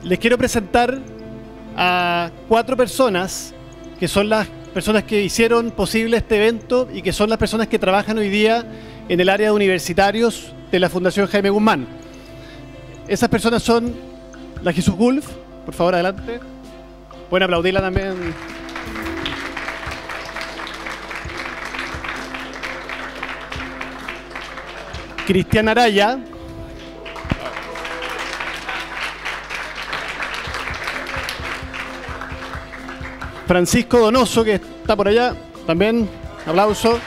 les quiero presentar a 4 personas que son las personas que hicieron posible este evento y que son las personas que trabajan hoy día en el área de universitarios de la Fundación Jaime Guzmán. Esas personas son la Jesús Gulf, por favor adelante. Pueden aplaudirla también. Cristian Araya. Francisco Donoso, que está por allá, también, aplauso.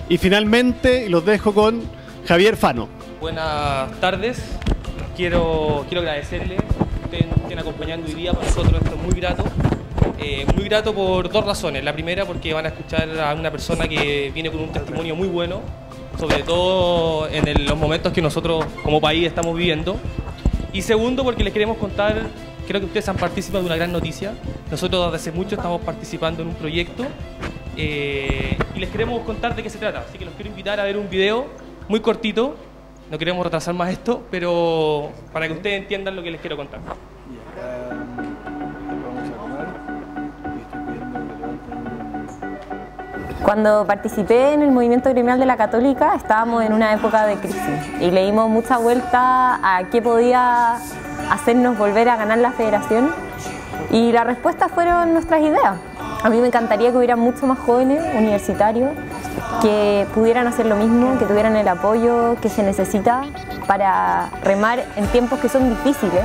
Y finalmente los dejo con Javier Fano. Buenas tardes, quiero agradecerle que estén acompañando hoy día. Para nosotros esto es muy grato por 2 razones. La primera, porque van a escuchar a una persona que viene con un testimonio muy bueno, sobre todo en los momentos que nosotros como país estamos viviendo. Y segundo, porque les queremos contar, creo que ustedes han participado de una gran noticia. Nosotros desde hace mucho estamos participando en un proyecto y les queremos contar de qué se trata. Así que los quiero invitar a ver un video muy cortito. No queremos retrasar más esto, pero para que ustedes entiendan lo que les quiero contar. Cuando participé en el movimiento gremial de la Católica estábamos en una época de crisis y le dimos mucha vuelta a qué podía hacernos volver a ganar la federación y la respuesta fueron nuestras ideas. A mí me encantaría que hubiera muchos más jóvenes universitarios que pudieran hacer lo mismo, que tuvieran el apoyo que se necesita para remar en tiempos que son difíciles.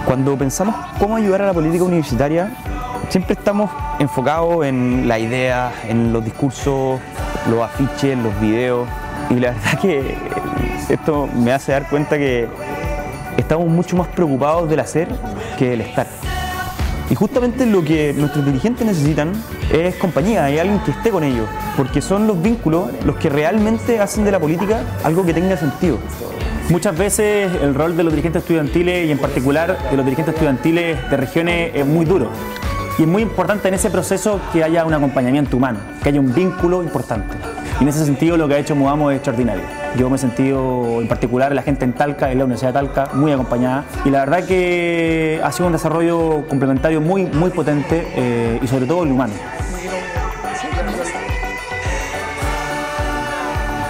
Cuando pensamos cómo ayudar a la política universitaria, siempre estamos enfocados en la idea, en los discursos, los afiches, los videos, y la verdad que esto me hace dar cuenta que estamos mucho más preocupados del hacer que del estar. Y justamente lo que nuestros dirigentes necesitan es compañía, hay alguien que esté con ellos, porque son los vínculos los que realmente hacen de la política algo que tenga sentido. Muchas veces el rol de los dirigentes estudiantiles y en particular de los dirigentes estudiantiles de regiones es muy duro. Y es muy importante en ese proceso que haya un acompañamiento humano, que haya un vínculo importante. Y en ese sentido lo que ha hecho Movamos es extraordinario. Yo me he sentido, en particular la gente en Talca, en la Universidad de Talca, muy acompañada. Y la verdad que ha sido un desarrollo complementario muy potente y sobre todo el humano.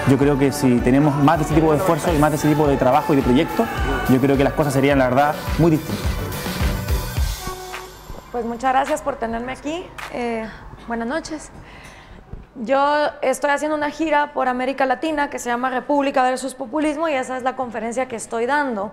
Yo creo que si tenemos más de este tipo de esfuerzo y más de ese tipo de trabajo y de proyectos, yo creo que las cosas serían, la verdad, muy distintas. Pues muchas gracias por tenerme aquí. Buenas noches. Yo estoy haciendo una gira por América Latina que se llama República versus Populismo y esa es la conferencia que estoy dando.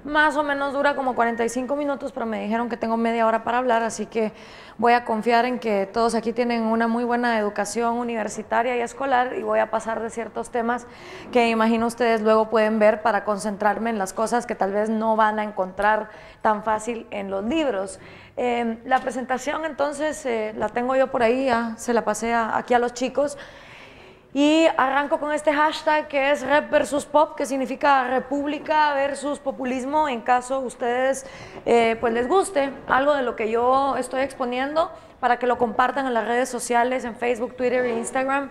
Más o menos dura como 45 minutos, pero me dijeron que tengo media hora para hablar, así que voy a confiar en que todos aquí tienen una muy buena educación universitaria y escolar y voy a pasar de ciertos temas que imagino ustedes luego pueden ver para concentrarme en las cosas que tal vez no van a encontrar tan fácil en los libros. La presentación entonces la tengo yo por ahí, ya se la pasé aquí a los chicos. Y arranco con este hashtag que es Rep versus Pop, que significa República versus Populismo, en caso ustedes pues les guste algo de lo que yo estoy exponiendo, para que lo compartan en las redes sociales, en Facebook, Twitter e Instagram,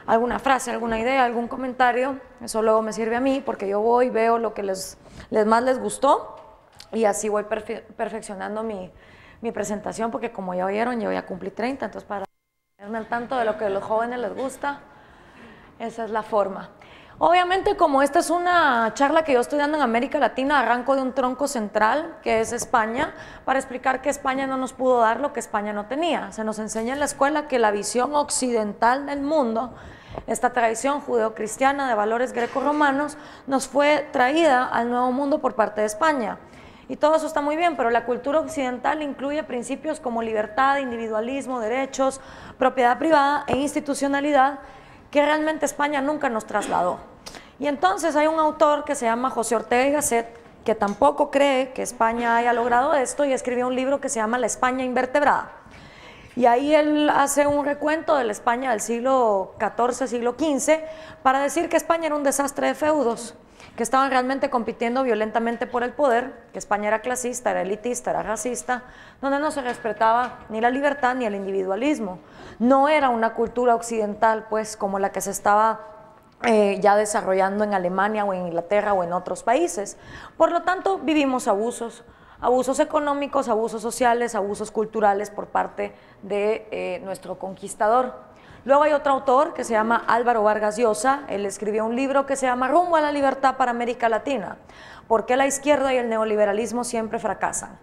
alguna frase, alguna idea, algún comentario. Eso luego me sirve a mí, porque yo voy, veo lo que más les gustó y así voy perfeccionando mi presentación, porque como ya oyeron, yo ya cumplí 30, entonces para ponerme al tanto de lo que a los jóvenes les gusta, esa es la forma. Obviamente, como esta es una charla que yo estoy dando en América Latina, arranco de un tronco central, que es España, para explicar que España no nos pudo dar lo que España no tenía. Se nos enseña en la escuela que la visión occidental del mundo, esta tradición judeocristiana de valores grecorromanos, nos fue traída al Nuevo Mundo por parte de España. Y todo eso está muy bien, pero la cultura occidental incluye principios como libertad, individualismo, derechos, propiedad privada e institucionalidad, que realmente España nunca nos trasladó. Y entonces hay un autor que se llama José Ortega y Gasset, que tampoco cree que España haya logrado esto, y escribió un libro que se llama La España Invertebrada. Y ahí él hace un recuento de la España del siglo XIV, siglo XV, para decir que España era un desastre de feudos, que estaban realmente compitiendo violentamente por el poder, que España era clasista, era elitista, era racista, donde no se respetaba ni la libertad ni el individualismo. No era una cultura occidental, pues, como la que se estaba ya desarrollando en Alemania o en Inglaterra o en otros países. Por lo tanto, vivimos abusos económicos, abusos sociales, abusos culturales por parte de nuestro conquistador. Luego hay otro autor que se llama Álvaro Vargas Llosa. Él escribió un libro que se llama Rumbo a la libertad para América Latina, ¿por qué la izquierda y el neoliberalismo siempre fracasan?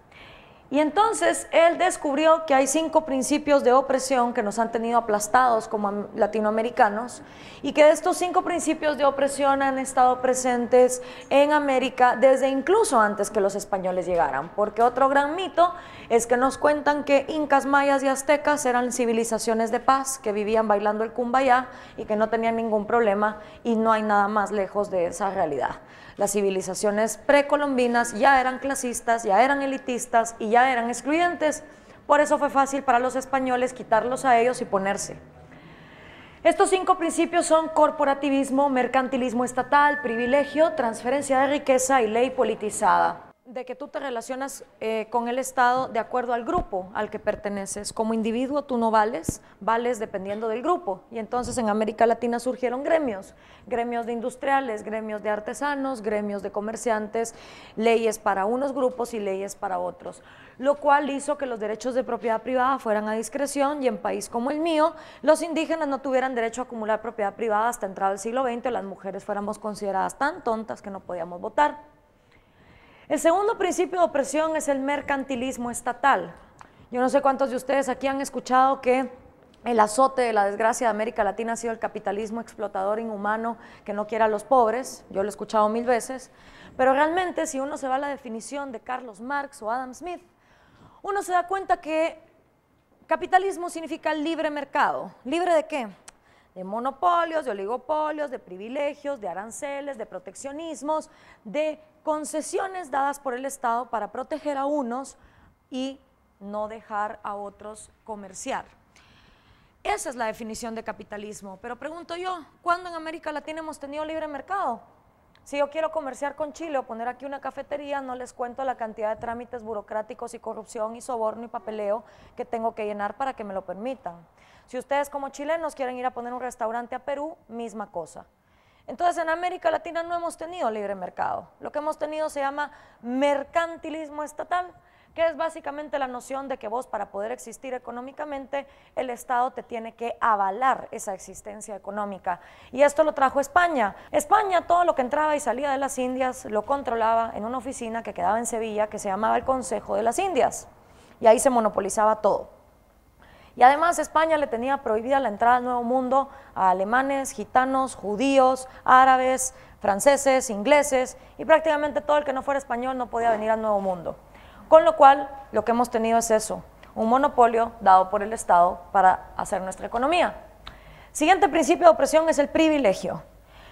Y entonces él descubrió que hay 5 principios de opresión que nos han tenido aplastados como latinoamericanos, y que estos 5 principios de opresión han estado presentes en América desde incluso antes que los españoles llegaran. Porque otro gran mito es que nos cuentan que incas, mayas y aztecas eran civilizaciones de paz que vivían bailando el cumbayá y que no tenían ningún problema, y no hay nada más lejos de esa realidad. Las civilizaciones precolombinas ya eran clasistas, ya eran elitistas y ya eran excluyentes. Por eso fue fácil para los españoles quitarlos a ellos y ponerse. Estos 5 principios son corporativismo, mercantilismo estatal, privilegio, transferencia de riqueza y ley politizada. De que tú te relacionas con el Estado de acuerdo al grupo al que perteneces. Como individuo tú no vales, vales dependiendo del grupo. Y entonces en América Latina surgieron gremios de industriales, gremios de artesanos, gremios de comerciantes, leyes para unos grupos y leyes para otros. Lo cual hizo que los derechos de propiedad privada fueran a discreción, y en país como el mío, los indígenas no tuvieran derecho a acumular propiedad privada hasta entrado el siglo XX, las mujeres fuéramos consideradas tan tontas que no podíamos votar. El segundo principio de opresión es el mercantilismo estatal. Yo no sé cuántos de ustedes aquí han escuchado que el azote de la desgracia de América Latina ha sido el capitalismo explotador inhumano que no quiere a los pobres. Yo lo he escuchado 1000 veces, pero realmente si uno se va a la definición de Carlos Marx o Adam Smith, uno se da cuenta que capitalismo significa libre mercado. ¿Libre de qué? De monopolios, de oligopolios, de privilegios, de aranceles, de proteccionismos, de concesiones dadas por el Estado para proteger a unos y no dejar a otros comerciar. Esa es la definición de capitalismo. Pero pregunto yo, ¿cuándo en América Latina hemos tenido libre mercado? Si yo quiero comerciar con Chile o poner aquí una cafetería, no les cuento la cantidad de trámites burocráticos y corrupción y soborno y papeleo que tengo que llenar para que me lo permitan. Si ustedes como chilenos quieren ir a poner un restaurante a Perú, misma cosa. Entonces en América Latina no hemos tenido libre mercado. Lo que hemos tenido se llama mercantilismo estatal, que es básicamente la noción de que vos, para poder existir económicamente, el Estado te tiene que avalar esa existencia económica. Y esto lo trajo España. España, todo lo que entraba y salía de las Indias lo controlaba en una oficina que quedaba en Sevilla, que se llamaba el Consejo de las Indias, y ahí se monopolizaba todo. Y además España le tenía prohibida la entrada al Nuevo Mundo a alemanes, gitanos, judíos, árabes, franceses, ingleses, y prácticamente todo el que no fuera español no podía venir al Nuevo Mundo. Con lo cual, lo que hemos tenido es eso, un monopolio dado por el Estado para hacer nuestra economía. Siguiente principio de opresión es el privilegio.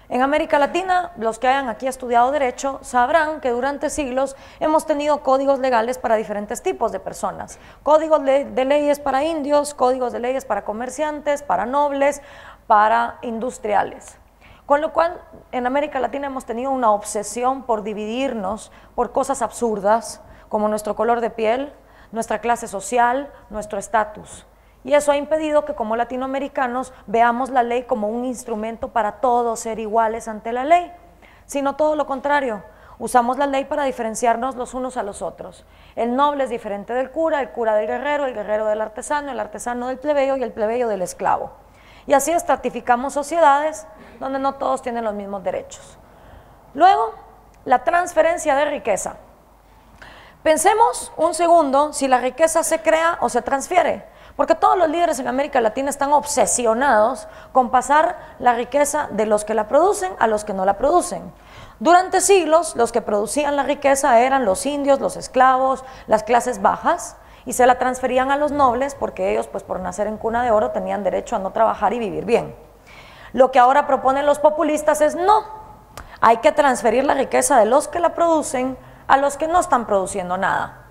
En América Latina, los que hayan aquí estudiado Derecho sabrán que durante siglos hemos tenido códigos legales para diferentes tipos de personas. Códigos de leyes para indios, códigos de leyes para comerciantes, para nobles, para industriales. Con lo cual, en América Latina hemos tenido una obsesión por dividirnos por cosas absurdas, como nuestro color de piel, nuestra clase social, nuestro estatus. Y eso ha impedido que como latinoamericanos veamos la ley como un instrumento para todos ser iguales ante la ley, sino todo lo contrario. Usamos la ley para diferenciarnos los unos a los otros. El noble es diferente del cura, el cura del guerrero, el guerrero del artesano, el artesano del plebeyo y el plebeyo del esclavo. Y así estratificamos sociedades donde no todos tienen los mismos derechos. Luego, la transferencia de riqueza. Pensemos un segundo si la riqueza se crea o se transfiere. Porque todos los líderes en América Latina están obsesionados con pasar la riqueza de los que la producen a los que no la producen. Durante siglos, los que producían la riqueza eran los indios, los esclavos, las clases bajas, y se la transferían a los nobles porque ellos, pues por nacer en cuna de oro, tenían derecho a no trabajar y vivir bien. Lo que ahora proponen los populistas es no, hay que transferir la riqueza de los que la producen a los que no están produciendo nada.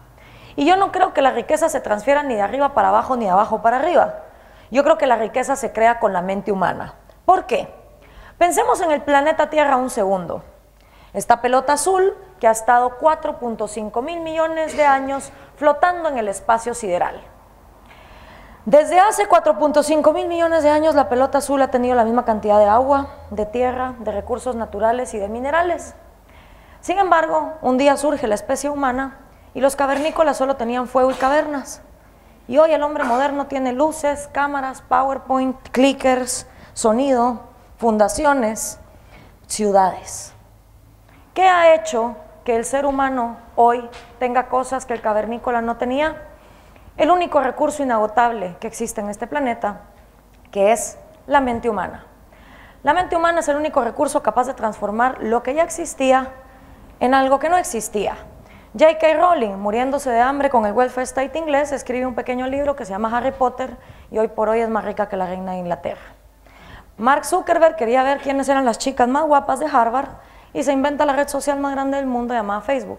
Y yo no creo que la riqueza se transfiera ni de arriba para abajo ni de abajo para arriba. Yo creo que la riqueza se crea con la mente humana. ¿Por qué? Pensemos en el planeta Tierra un segundo. Esta pelota azul que ha estado 4.5 mil millones de años flotando en el espacio sideral. Desde hace 4.5 mil millones de años la pelota azul ha tenido la misma cantidad de agua, de tierra, de recursos naturales y de minerales. Sin embargo, un día surge la especie humana y los cavernícolas solo tenían fuego y cavernas. Y hoy el hombre moderno tiene luces, cámaras, PowerPoint, clickers, sonido, fundaciones, ciudades. ¿Qué ha hecho que el ser humano hoy tenga cosas que el cavernícola no tenía? El único recurso inagotable que existe en este planeta, que es la mente humana. La mente humana es el único recurso capaz de transformar lo que ya existía en algo que no existía. J.K. Rowling, muriéndose de hambre con el welfare state inglés, escribe un pequeño libro que se llama Harry Potter y hoy por hoy es más rica que la reina de Inglaterra. Mark Zuckerberg quería ver quiénes eran las chicas más guapas de Harvard y se inventa la red social más grande del mundo llamada Facebook.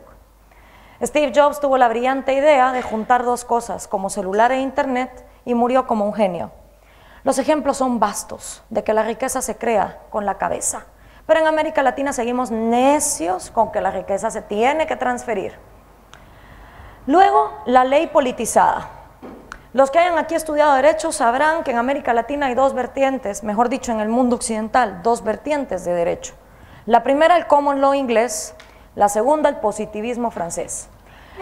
Steve Jobs tuvo la brillante idea de juntar dos cosas, como celular e internet, y murió como un genio. Los ejemplos son vastos de que la riqueza se crea con la cabeza, pero en América Latina seguimos necios con que la riqueza se tiene que transferir. Luego, la ley politizada. Los que hayan aquí estudiado Derecho sabrán que en América Latina hay dos vertientes, mejor dicho en el mundo occidental, dos vertientes de derecho. La primera, el common law inglés, la segunda, el positivismo francés.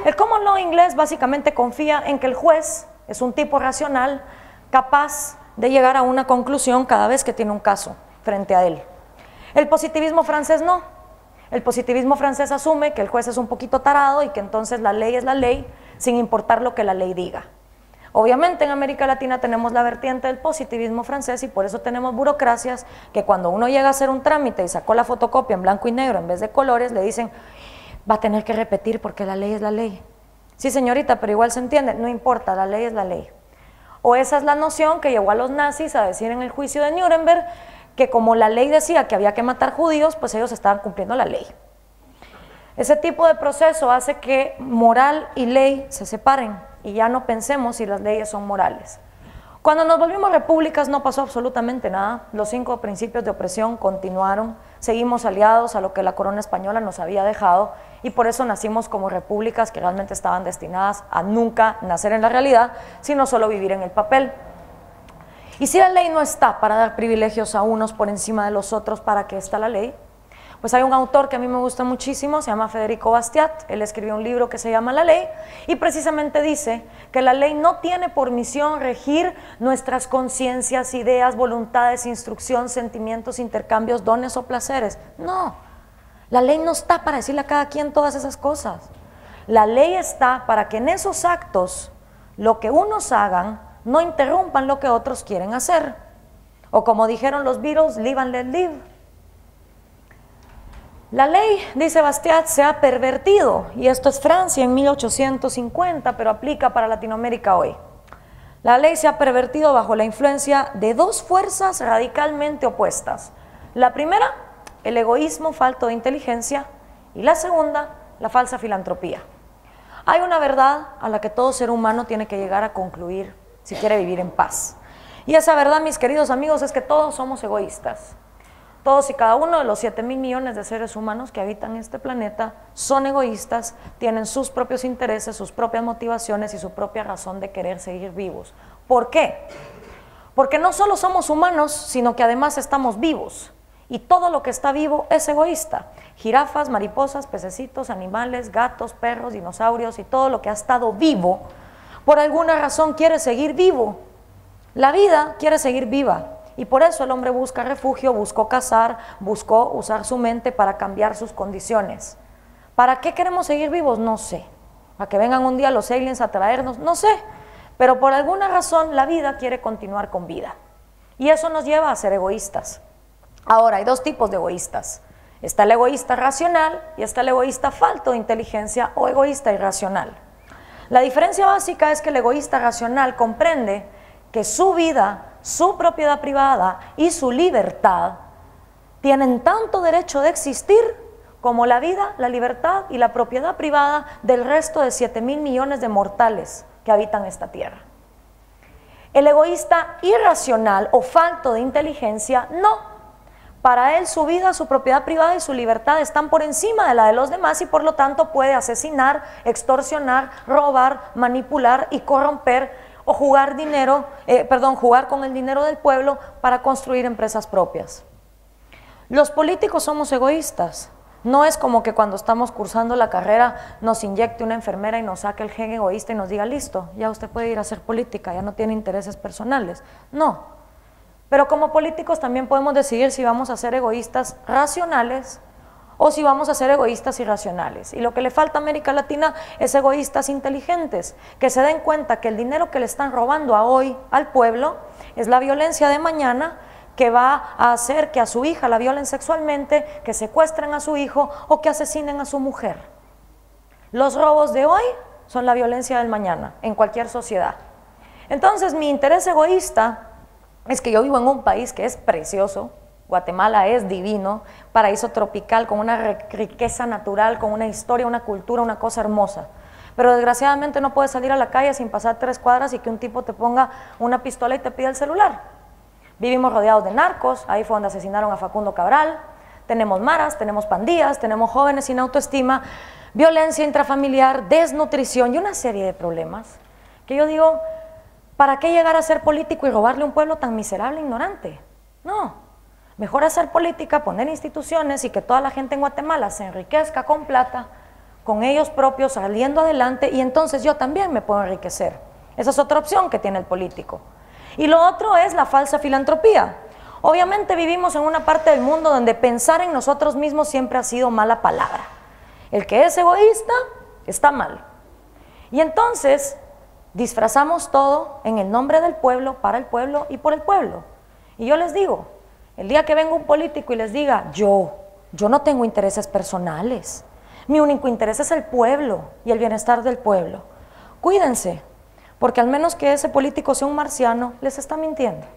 El common law inglés básicamente confía en que el juez es un tipo racional capaz de llegar a una conclusión cada vez que tiene un caso frente a él. El positivismo francés no. El positivismo francés asume que el juez es un poquito tarado y que entonces la ley es la ley sin importar lo que la ley diga. Obviamente en América Latina tenemos la vertiente del positivismo francés y por eso tenemos burocracias que cuando uno llega a hacer un trámite y sacó la fotocopia en blanco y negro en vez de colores, le dicen, va a tener que repetir porque la ley es la ley. Sí, señorita, pero igual se entiende, no importa, la ley es la ley. O esa es la noción que llevó a los nazis a decir en el juicio de Nuremberg que como la ley decía que había que matar judíos, pues ellos estaban cumpliendo la ley. Ese tipo de proceso hace que moral y ley se separen y ya no pensemos si las leyes son morales. Cuando nos volvimos repúblicas no pasó absolutamente nada, los 5 principios de opresión continuaron, seguimos aliados a lo que la corona española nos había dejado y por eso nacimos como repúblicas que realmente estaban destinadas a nunca nacer en la realidad, sino solo vivir en el papel. Y si la ley no está para dar privilegios a unos por encima de los otros, ¿para qué está la ley? Pues hay un autor que a mí me gusta muchísimo, se llama Federico Bastiat, él escribió un libro que se llama La Ley y precisamente dice que la ley no tiene por misión regir nuestras conciencias, ideas, voluntades, instrucción, sentimientos, intercambios, dones o placeres. No, la ley no está para decirle a cada quien todas esas cosas. La ley está para que en esos actos, lo que unos hagan, no interrumpan lo que otros quieren hacer. O como dijeron los Beatles, live and let live. La ley, dice Bastiat, se ha pervertido, y esto es Francia en 1850, pero aplica para Latinoamérica hoy. La ley se ha pervertido bajo la influencia de dos fuerzas radicalmente opuestas. La primera, el egoísmo falto de inteligencia, y la segunda, la falsa filantropía. Hay una verdad a la que todo ser humano tiene que llegar a concluir si quiere vivir en paz. Y esa verdad, mis queridos amigos, es que todos somos egoístas. Todos y cada uno de los 7.000 millones de seres humanos que habitan este planeta son egoístas, tienen sus propios intereses, sus propias motivaciones y su propia razón de querer seguir vivos. ¿Por qué? Porque no solo somos humanos, sino que además estamos vivos. Y todo lo que está vivo es egoísta. Jirafas, mariposas, pececitos, animales, gatos, perros, dinosaurios y todo lo que ha estado vivo, por alguna razón quiere seguir vivo. La vida quiere seguir viva. Y por eso el hombre busca refugio, buscó cazar, buscó usar su mente para cambiar sus condiciones. ¿Para qué queremos seguir vivos? No sé. ¿Para que vengan un día los aliens a traernos? No sé. Pero por alguna razón la vida quiere continuar con vida. Y eso nos lleva a ser egoístas. Ahora, hay dos tipos de egoístas. Está el egoísta racional y está el egoísta falto de inteligencia o egoísta irracional. La diferencia básica es que el egoísta racional comprende que su vida, su propiedad privada y su libertad tienen tanto derecho de existir como la vida, la libertad y la propiedad privada del resto de 7.000 millones de mortales que habitan esta tierra. El egoísta irracional o falto de inteligencia, no. Para él su vida, su propiedad privada y su libertad están por encima de la de los demás y por lo tanto puede asesinar, extorsionar, robar, manipular y corromper o jugar con el dinero del pueblo para construir empresas propias. Los políticos somos egoístas. No es como que cuando estamos cursando la carrera nos inyecte una enfermera y nos saque el gen egoísta y nos diga, listo, ya usted puede ir a hacer política, ya no tiene intereses personales. No. Pero como políticos también podemos decidir si vamos a ser egoístas racionales o si vamos a ser egoístas irracionales. Y lo que le falta a América Latina es egoístas inteligentes, que se den cuenta que el dinero que le están robando a hoy al pueblo es la violencia de mañana, que va a hacer que a su hija la violen sexualmente, que secuestren a su hijo o que asesinen a su mujer. Los robos de hoy son la violencia del mañana en cualquier sociedad. Entonces mi interés egoísta es que yo vivo en un país que es precioso. Guatemala es divino, paraíso tropical con una riqueza natural, con una historia, una cultura, una cosa hermosa. Pero desgraciadamente no puedes salir a la calle sin pasar 3 cuadras y que un tipo te ponga una pistola y te pida el celular. Vivimos rodeados de narcos, ahí fue donde asesinaron a Facundo Cabral, tenemos maras, tenemos pandillas, tenemos jóvenes sin autoestima, violencia intrafamiliar, desnutrición y una serie de problemas que yo digo, ¿para qué llegar a ser político y robarle a un pueblo tan miserable e ignorante? No, mejor hacer política, poner instituciones y que toda la gente en Guatemala se enriquezca con plata, con ellos propios saliendo adelante y entonces yo también me puedo enriquecer. Esa es otra opción que tiene el político. Y lo otro es la falsa filantropía. Obviamente vivimos en una parte del mundo donde pensar en nosotros mismos siempre ha sido mala palabra. El que es egoísta está mal. Y entonces disfrazamos todo en el nombre del pueblo, para el pueblo y por el pueblo. Y yo les digo, el día que venga un político y les diga, yo no tengo intereses personales, mi único interés es el pueblo y el bienestar del pueblo. Cuídense. Porque al menos que ese político sea un marciano, les está mintiendo.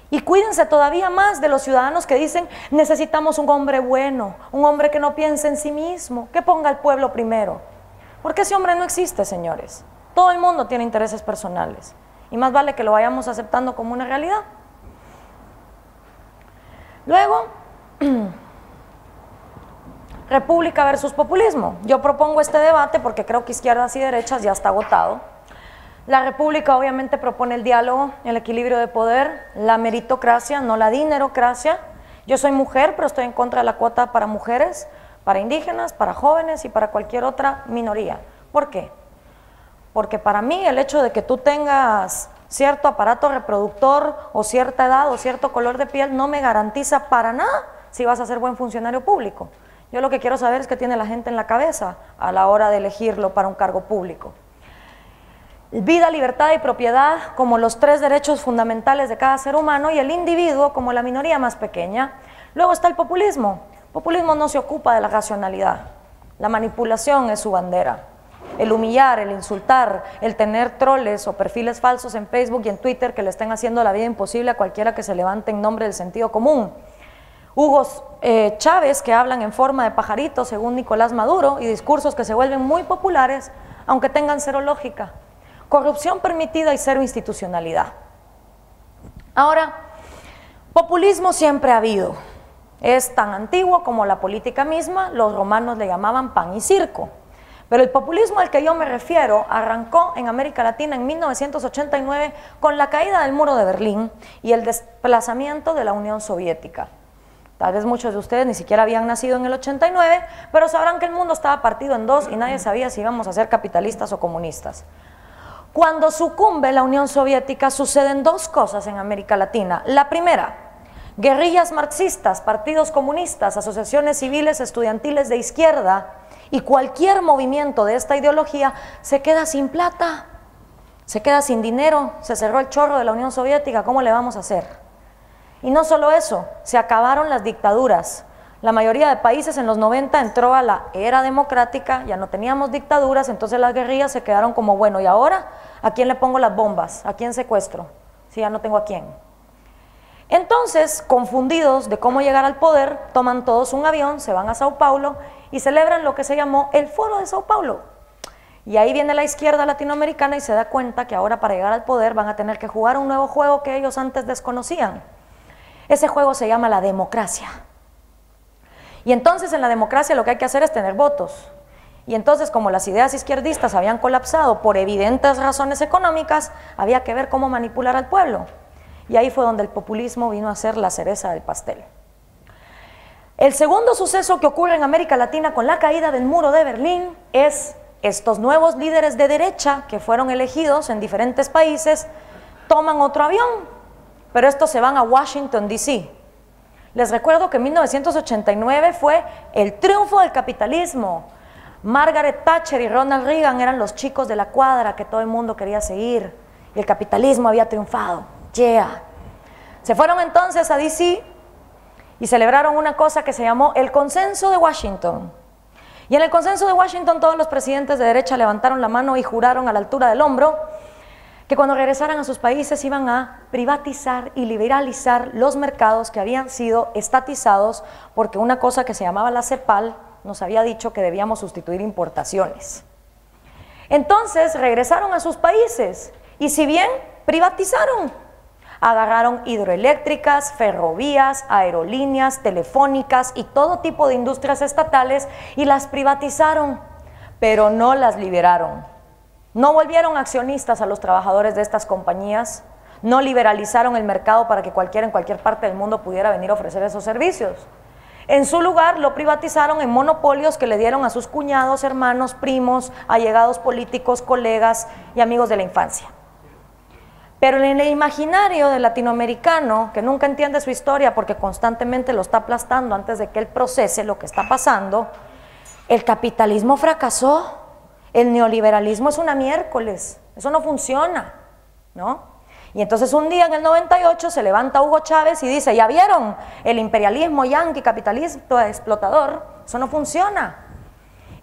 Y cuídense todavía más de los ciudadanos que dicen, necesitamos un hombre bueno, un hombre que no piense en sí mismo, que ponga al pueblo primero. Porque ese hombre no existe, señores. Todo el mundo tiene intereses personales. Y más vale que lo vayamos aceptando como una realidad. Luego, República versus populismo. Yo propongo este debate porque creo que izquierdas y derechas ya está agotado. La República obviamente propone el diálogo, el equilibrio de poder, la meritocracia, no la dinerocracia. Yo soy mujer, pero estoy en contra de la cuota para mujeres, para indígenas, para jóvenes y para cualquier otra minoría. ¿Por qué? Porque para mí el hecho de que tú tengas cierto aparato reproductor o cierta edad o cierto color de piel no me garantiza para nada si vas a ser buen funcionario público. Yo lo que quiero saber es qué tiene la gente en la cabeza a la hora de elegirlo para un cargo público. Vida, libertad y propiedad como los 3 derechos fundamentales de cada ser humano y el individuo como la minoría más pequeña. Luego está el populismo. El populismo no se ocupa de la racionalidad. La manipulación es su bandera. El humillar, el insultar, el tener troles o perfiles falsos en Facebook y en Twitter que le estén haciendo la vida imposible a cualquiera que se levante en nombre del sentido común. Hugo Chávez, que hablan en forma de pajaritos según Nicolás Maduro y discursos que se vuelven muy populares aunque tengan cero lógica. Corrupción permitida y cero institucionalidad. Ahora, populismo siempre ha habido. Es tan antiguo como la política misma, los romanos le llamaban pan y circo. Pero el populismo al que yo me refiero arrancó en América Latina en 1989 con la caída del muro de Berlín y el desplazamiento de la Unión Soviética. Tal vez muchos de ustedes ni siquiera habían nacido en el 89, pero sabrán que el mundo estaba partido en 2 y nadie sabía si íbamos a ser capitalistas o comunistas. Cuando sucumbe la Unión Soviética suceden 2 cosas en América Latina. La primera, guerrillas marxistas, partidos comunistas, asociaciones civiles estudiantiles de izquierda y cualquier movimiento de esta ideología se queda sin plata, se queda sin dinero, se cerró el chorro de la Unión Soviética, ¿cómo le vamos a hacer? Y no solo eso, se acabaron las dictaduras. La mayoría de países en los 90 entró a la era democrática, ya no teníamos dictaduras, entonces las guerrillas se quedaron como, bueno, ¿y ahora a quién le pongo las bombas? ¿A quién secuestro? Si ya no tengo a quién. Entonces, confundidos de cómo llegar al poder, toman todos un avión, se van a Sao Paulo y celebran lo que se llamó el Foro de Sao Paulo. Y ahí viene la izquierda latinoamericana y se da cuenta que ahora para llegar al poder van a tener que jugar un nuevo juego que ellos antes desconocían. Ese juego se llama la democracia. Y entonces en la democracia lo que hay que hacer es tener votos. Y entonces, como las ideas izquierdistas habían colapsado por evidentes razones económicas, había que ver cómo manipular al pueblo. Y ahí fue donde el populismo vino a ser la cereza del pastel. El segundo suceso que ocurre en América Latina con la caída del muro de Berlín es estos nuevos líderes de derecha que fueron elegidos en diferentes países toman otro avión, pero estos se van a Washington, D.C. Les recuerdo que en 1989 fue el triunfo del capitalismo. Margaret Thatcher y Ronald Reagan eran los chicos de la cuadra que todo el mundo quería seguir y el capitalismo había triunfado. Yeah. Se fueron entonces a D.C. y celebraron una cosa que se llamó el Consenso de Washington. Y en el Consenso de Washington todos los presidentes de derecha levantaron la mano y juraron a la altura del hombro que cuando regresaran a sus países iban a privatizar y liberalizar los mercados que habían sido estatizados porque una cosa que se llamaba la CEPAL nos había dicho que debíamos sustituir importaciones. Entonces regresaron a sus países y si bien privatizaron, agarraron hidroeléctricas, ferrovías, aerolíneas, telefónicas y todo tipo de industrias estatales y las privatizaron, pero no las liberaron. No volvieron accionistas a los trabajadores de estas compañías, no liberalizaron el mercado para que cualquiera en cualquier parte del mundo pudiera venir a ofrecer esos servicios. En su lugar lo privatizaron en monopolios que le dieron a sus cuñados, hermanos, primos, allegados políticos, colegas y amigos de la infancia. Pero en el imaginario del latinoamericano, que nunca entiende su historia porque constantemente lo está aplastando antes de que él procese lo que está pasando, el capitalismo fracasó, el neoliberalismo es una miércoles, eso no funciona, ¿no? Y entonces un día en el 98 se levanta Hugo Chávez y dice, ¿ya vieron? El imperialismo yanqui, capitalista, explotador, eso no funciona.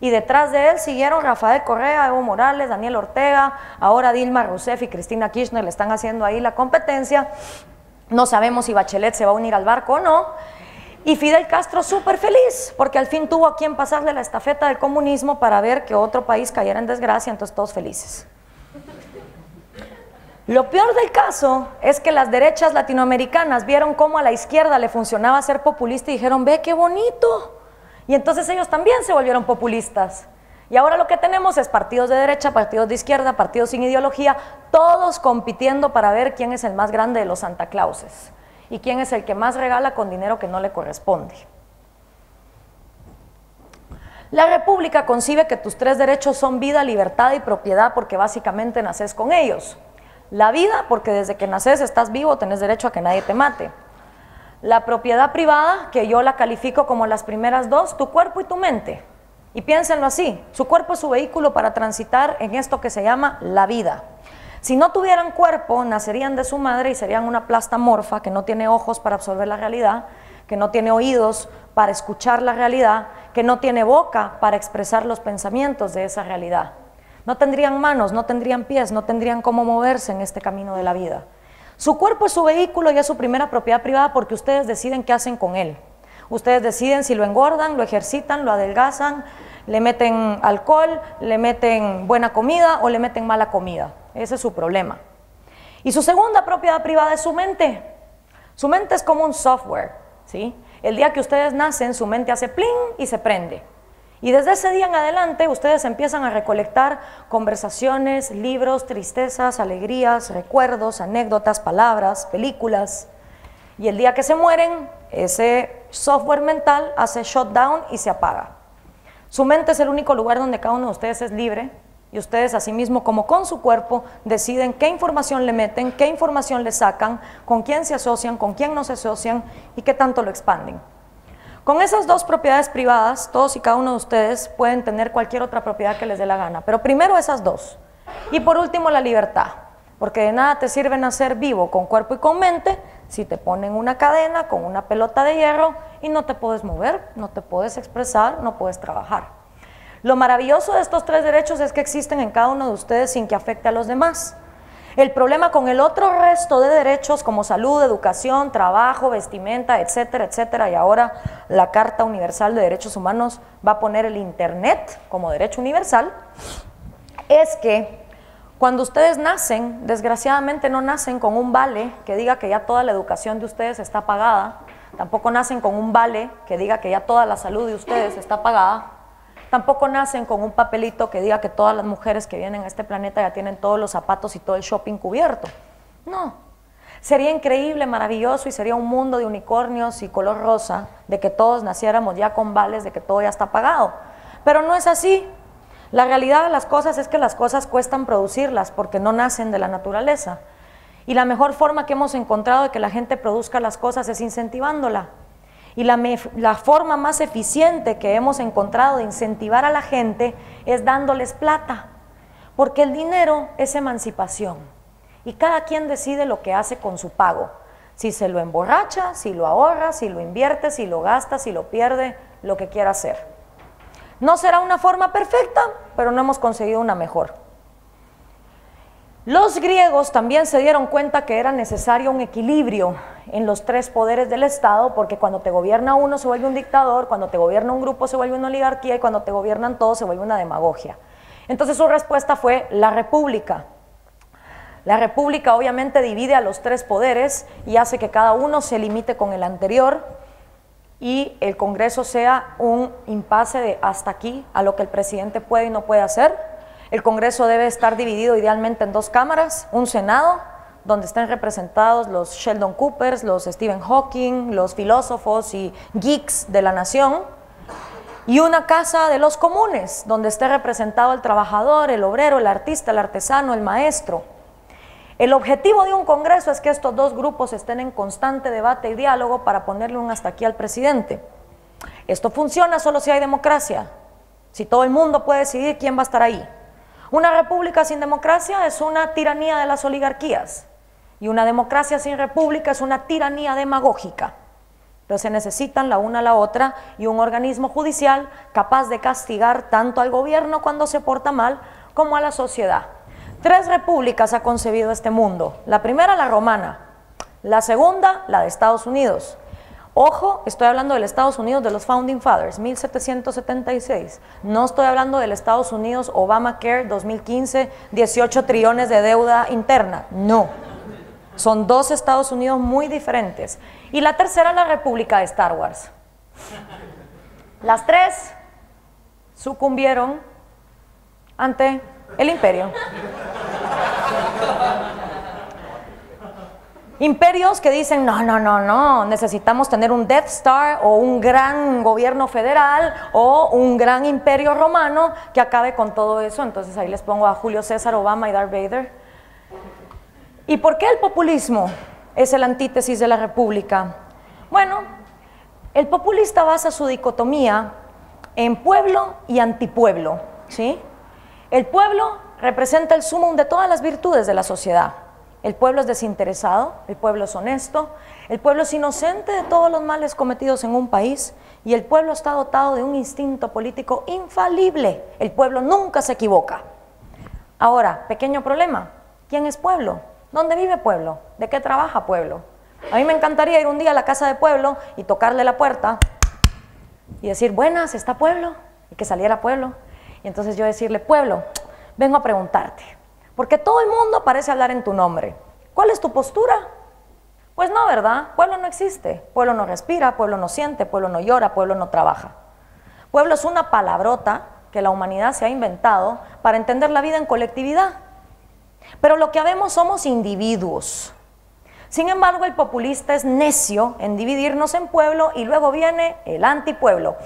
Y detrás de él siguieron Rafael Correa, Evo Morales, Daniel Ortega, ahora Dilma Rousseff y Cristina Kirchner le están haciendo ahí la competencia. No sabemos si Bachelet se va a unir al barco o no. Y Fidel Castro súper feliz, porque al fin tuvo a quien pasarle la estafeta del comunismo para ver que otro país cayera en desgracia, entonces todos felices. Lo peor del caso es que las derechas latinoamericanas vieron cómo a la izquierda le funcionaba ser populista y dijeron, ve qué bonito. Y entonces ellos también se volvieron populistas. Y ahora lo que tenemos es partidos de derecha, partidos de izquierda, partidos sin ideología, todos compitiendo para ver quién es el más grande de los Santa Clauses y quién es el que más regala con dinero que no le corresponde. La República concibe que tus tres derechos son vida, libertad y propiedad porque básicamente naces con ellos. La vida porque desde que naces estás vivo, tenés derecho a que nadie te mate. La propiedad privada, que yo la califico como las primeras dos, tu cuerpo y tu mente. Y piénsenlo así, su cuerpo es su vehículo para transitar en esto que se llama la vida. Si no tuvieran cuerpo, nacerían de su madre y serían una plasta morfa que no tiene ojos para absorber la realidad, que no tiene oídos para escuchar la realidad, que no tiene boca para expresar los pensamientos de esa realidad. No tendrían manos, no tendrían pies, no tendrían cómo moverse en este camino de la vida. Su cuerpo es su vehículo y es su primera propiedad privada porque ustedes deciden qué hacen con él. Ustedes deciden si lo engordan, lo ejercitan, lo adelgazan, le meten alcohol, le meten buena comida o le meten mala comida. Ese es su problema. Y su segunda propiedad privada es su mente. Su mente es como un software, ¿sí? El día que ustedes nacen, su mente hace pling y se prende. Y desde ese día en adelante ustedes empiezan a recolectar conversaciones, libros, tristezas, alegrías, recuerdos, anécdotas, palabras, películas. Y el día que se mueren, ese software mental hace shutdown y se apaga. Su mente es el único lugar donde cada uno de ustedes es libre y ustedes asimismo como con su cuerpo deciden qué información le meten, qué información le sacan, con quién se asocian, con quién no se asocian y qué tanto lo expanden. Con esas dos propiedades privadas, todos y cada uno de ustedes pueden tener cualquier otra propiedad que les dé la gana, pero primero esas dos. Y por último la libertad, porque de nada te sirve nacer vivo con cuerpo y con mente si te ponen una cadena con una pelota de hierro y no te puedes mover, no te puedes expresar, no puedes trabajar. Lo maravilloso de estos tres derechos es que existen en cada uno de ustedes sin que afecte a los demás. El problema con el otro resto de derechos como salud, educación, trabajo, vestimenta, etcétera, etcétera, y ahora la Carta Universal de Derechos Humanos va a poner el Internet como derecho universal, es que cuando ustedes nacen, desgraciadamente no nacen con un vale que diga que ya toda la educación de ustedes está pagada, tampoco nacen con un vale que diga que ya toda la salud de ustedes está pagada, tampoco nacen con un papelito que diga que todas las mujeres que vienen a este planeta ya tienen todos los zapatos y todo el shopping cubierto. No. Sería increíble, maravilloso y sería un mundo de unicornios y color rosa, de que todos naciéramos ya con vales, de que todo ya está pagado. Pero no es así. La realidad de las cosas es que las cosas cuestan producirlas porque no nacen de la naturaleza. Y la mejor forma que hemos encontrado de que la gente produzca las cosas es incentivándola. Y la forma más eficiente que hemos encontrado de incentivar a la gente es dándoles plata. Porque el dinero es emancipación. Y cada quien decide lo que hace con su pago. Si se lo emborracha, si lo ahorra, si lo invierte, si lo gasta, si lo pierde, lo que quiera hacer. No será una forma perfecta, pero no hemos conseguido una mejor. Los griegos también se dieron cuenta que era necesario un equilibrio en los tres poderes del Estado, porque cuando te gobierna uno se vuelve un dictador, cuando te gobierna un grupo se vuelve una oligarquía y cuando te gobiernan todos se vuelve una demagogia. Entonces su respuesta fue la república. La república obviamente divide a los tres poderes y hace que cada uno se limite con el anterior y el Congreso sea un impasse de hasta aquí a lo que el presidente puede y no puede hacer. El Congreso debe estar dividido idealmente en dos cámaras, un Senado, donde estén representados los Sheldon Coopers, los Stephen Hawking, los filósofos y geeks de la nación, y una casa de los comunes, donde esté representado el trabajador, el obrero, el artista, el artesano, el maestro. El objetivo de un Congreso es que estos dos grupos estén en constante debate y diálogo para ponerle un hasta aquí al presidente. Esto funciona solo si hay democracia, si todo el mundo puede decidir quién va a estar ahí. Una república sin democracia es una tiranía de las oligarquías y una democracia sin república es una tiranía demagógica. Entonces se necesitan la una a la otra y un organismo judicial capaz de castigar tanto al gobierno cuando se porta mal como a la sociedad. 3 repúblicas ha concebido este mundo. La primera, la romana. La segunda, la de Estados Unidos. Ojo, estoy hablando del Estados Unidos de los Founding Fathers, 1776. No estoy hablando del Estados Unidos Obamacare 2015, 18 trillones de deuda interna. No. Son 2 Estados Unidos muy diferentes. Y la tercera, la República de Star Wars. Las 3 sucumbieron ante el imperio. Imperios que dicen, no, necesitamos tener un Death Star o un gran gobierno federal o un gran imperio romano que acabe con todo eso. Entonces ahí les pongo a Julio César, Obama y Darth Vader. ¿Y por qué el populismo es el antítesis de la república? Bueno, el populista basa su dicotomía en pueblo y antipueblo, ¿sí? El pueblo representa el sumum de todas las virtudes de la sociedad. El pueblo es desinteresado, el pueblo es honesto, el pueblo es inocente de todos los males cometidos en un país y el pueblo está dotado de un instinto político infalible. El pueblo nunca se equivoca. Ahora, pequeño problema, ¿quién es pueblo? ¿Dónde vive pueblo? ¿De qué trabaja pueblo? A mí me encantaría ir un día a la casa de pueblo y tocarle la puerta y decir, buenas, ¿está pueblo? Y que saliera pueblo. Y entonces yo decirle, pueblo, vengo a preguntarte, porque todo el mundo parece hablar en tu nombre. ¿Cuál es tu postura? Pues no, ¿verdad? Pueblo no existe. Pueblo no respira, pueblo no siente, pueblo no llora, pueblo no trabaja. Pueblo es una palabrota que la humanidad se ha inventado para entender la vida en colectividad. Pero lo que habemos somos individuos. Sin embargo, el populista es necio en dividirnos en pueblo y luego viene el antipueblo.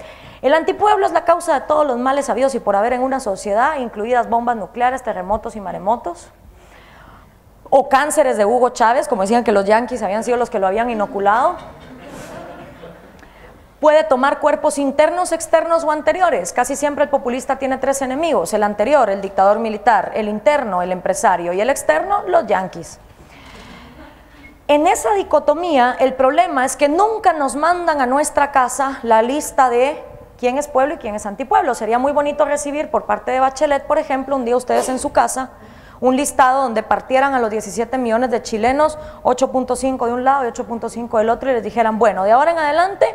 El antipueblo es la causa de todos los males habidos y por haber en una sociedad, incluidas bombas nucleares, terremotos y maremotos, o cánceres de Hugo Chávez, como decían que los yanquis habían sido los que lo habían inoculado. Puede tomar cuerpos internos, externos o anteriores. Casi siempre el populista tiene 3 enemigos: el anterior, el dictador militar; el interno, el empresario; y el externo, los yanquis. En esa dicotomía, el problema es que nunca nos mandan a nuestra casa la lista de quién es pueblo y quién es antipueblo. Sería muy bonito recibir por parte de Bachelet, por ejemplo, un día ustedes en su casa, un listado donde partieran a los 17 millones de chilenos, 8.5 de un lado y 8.5 del otro, y les dijeran, bueno, de ahora en adelante,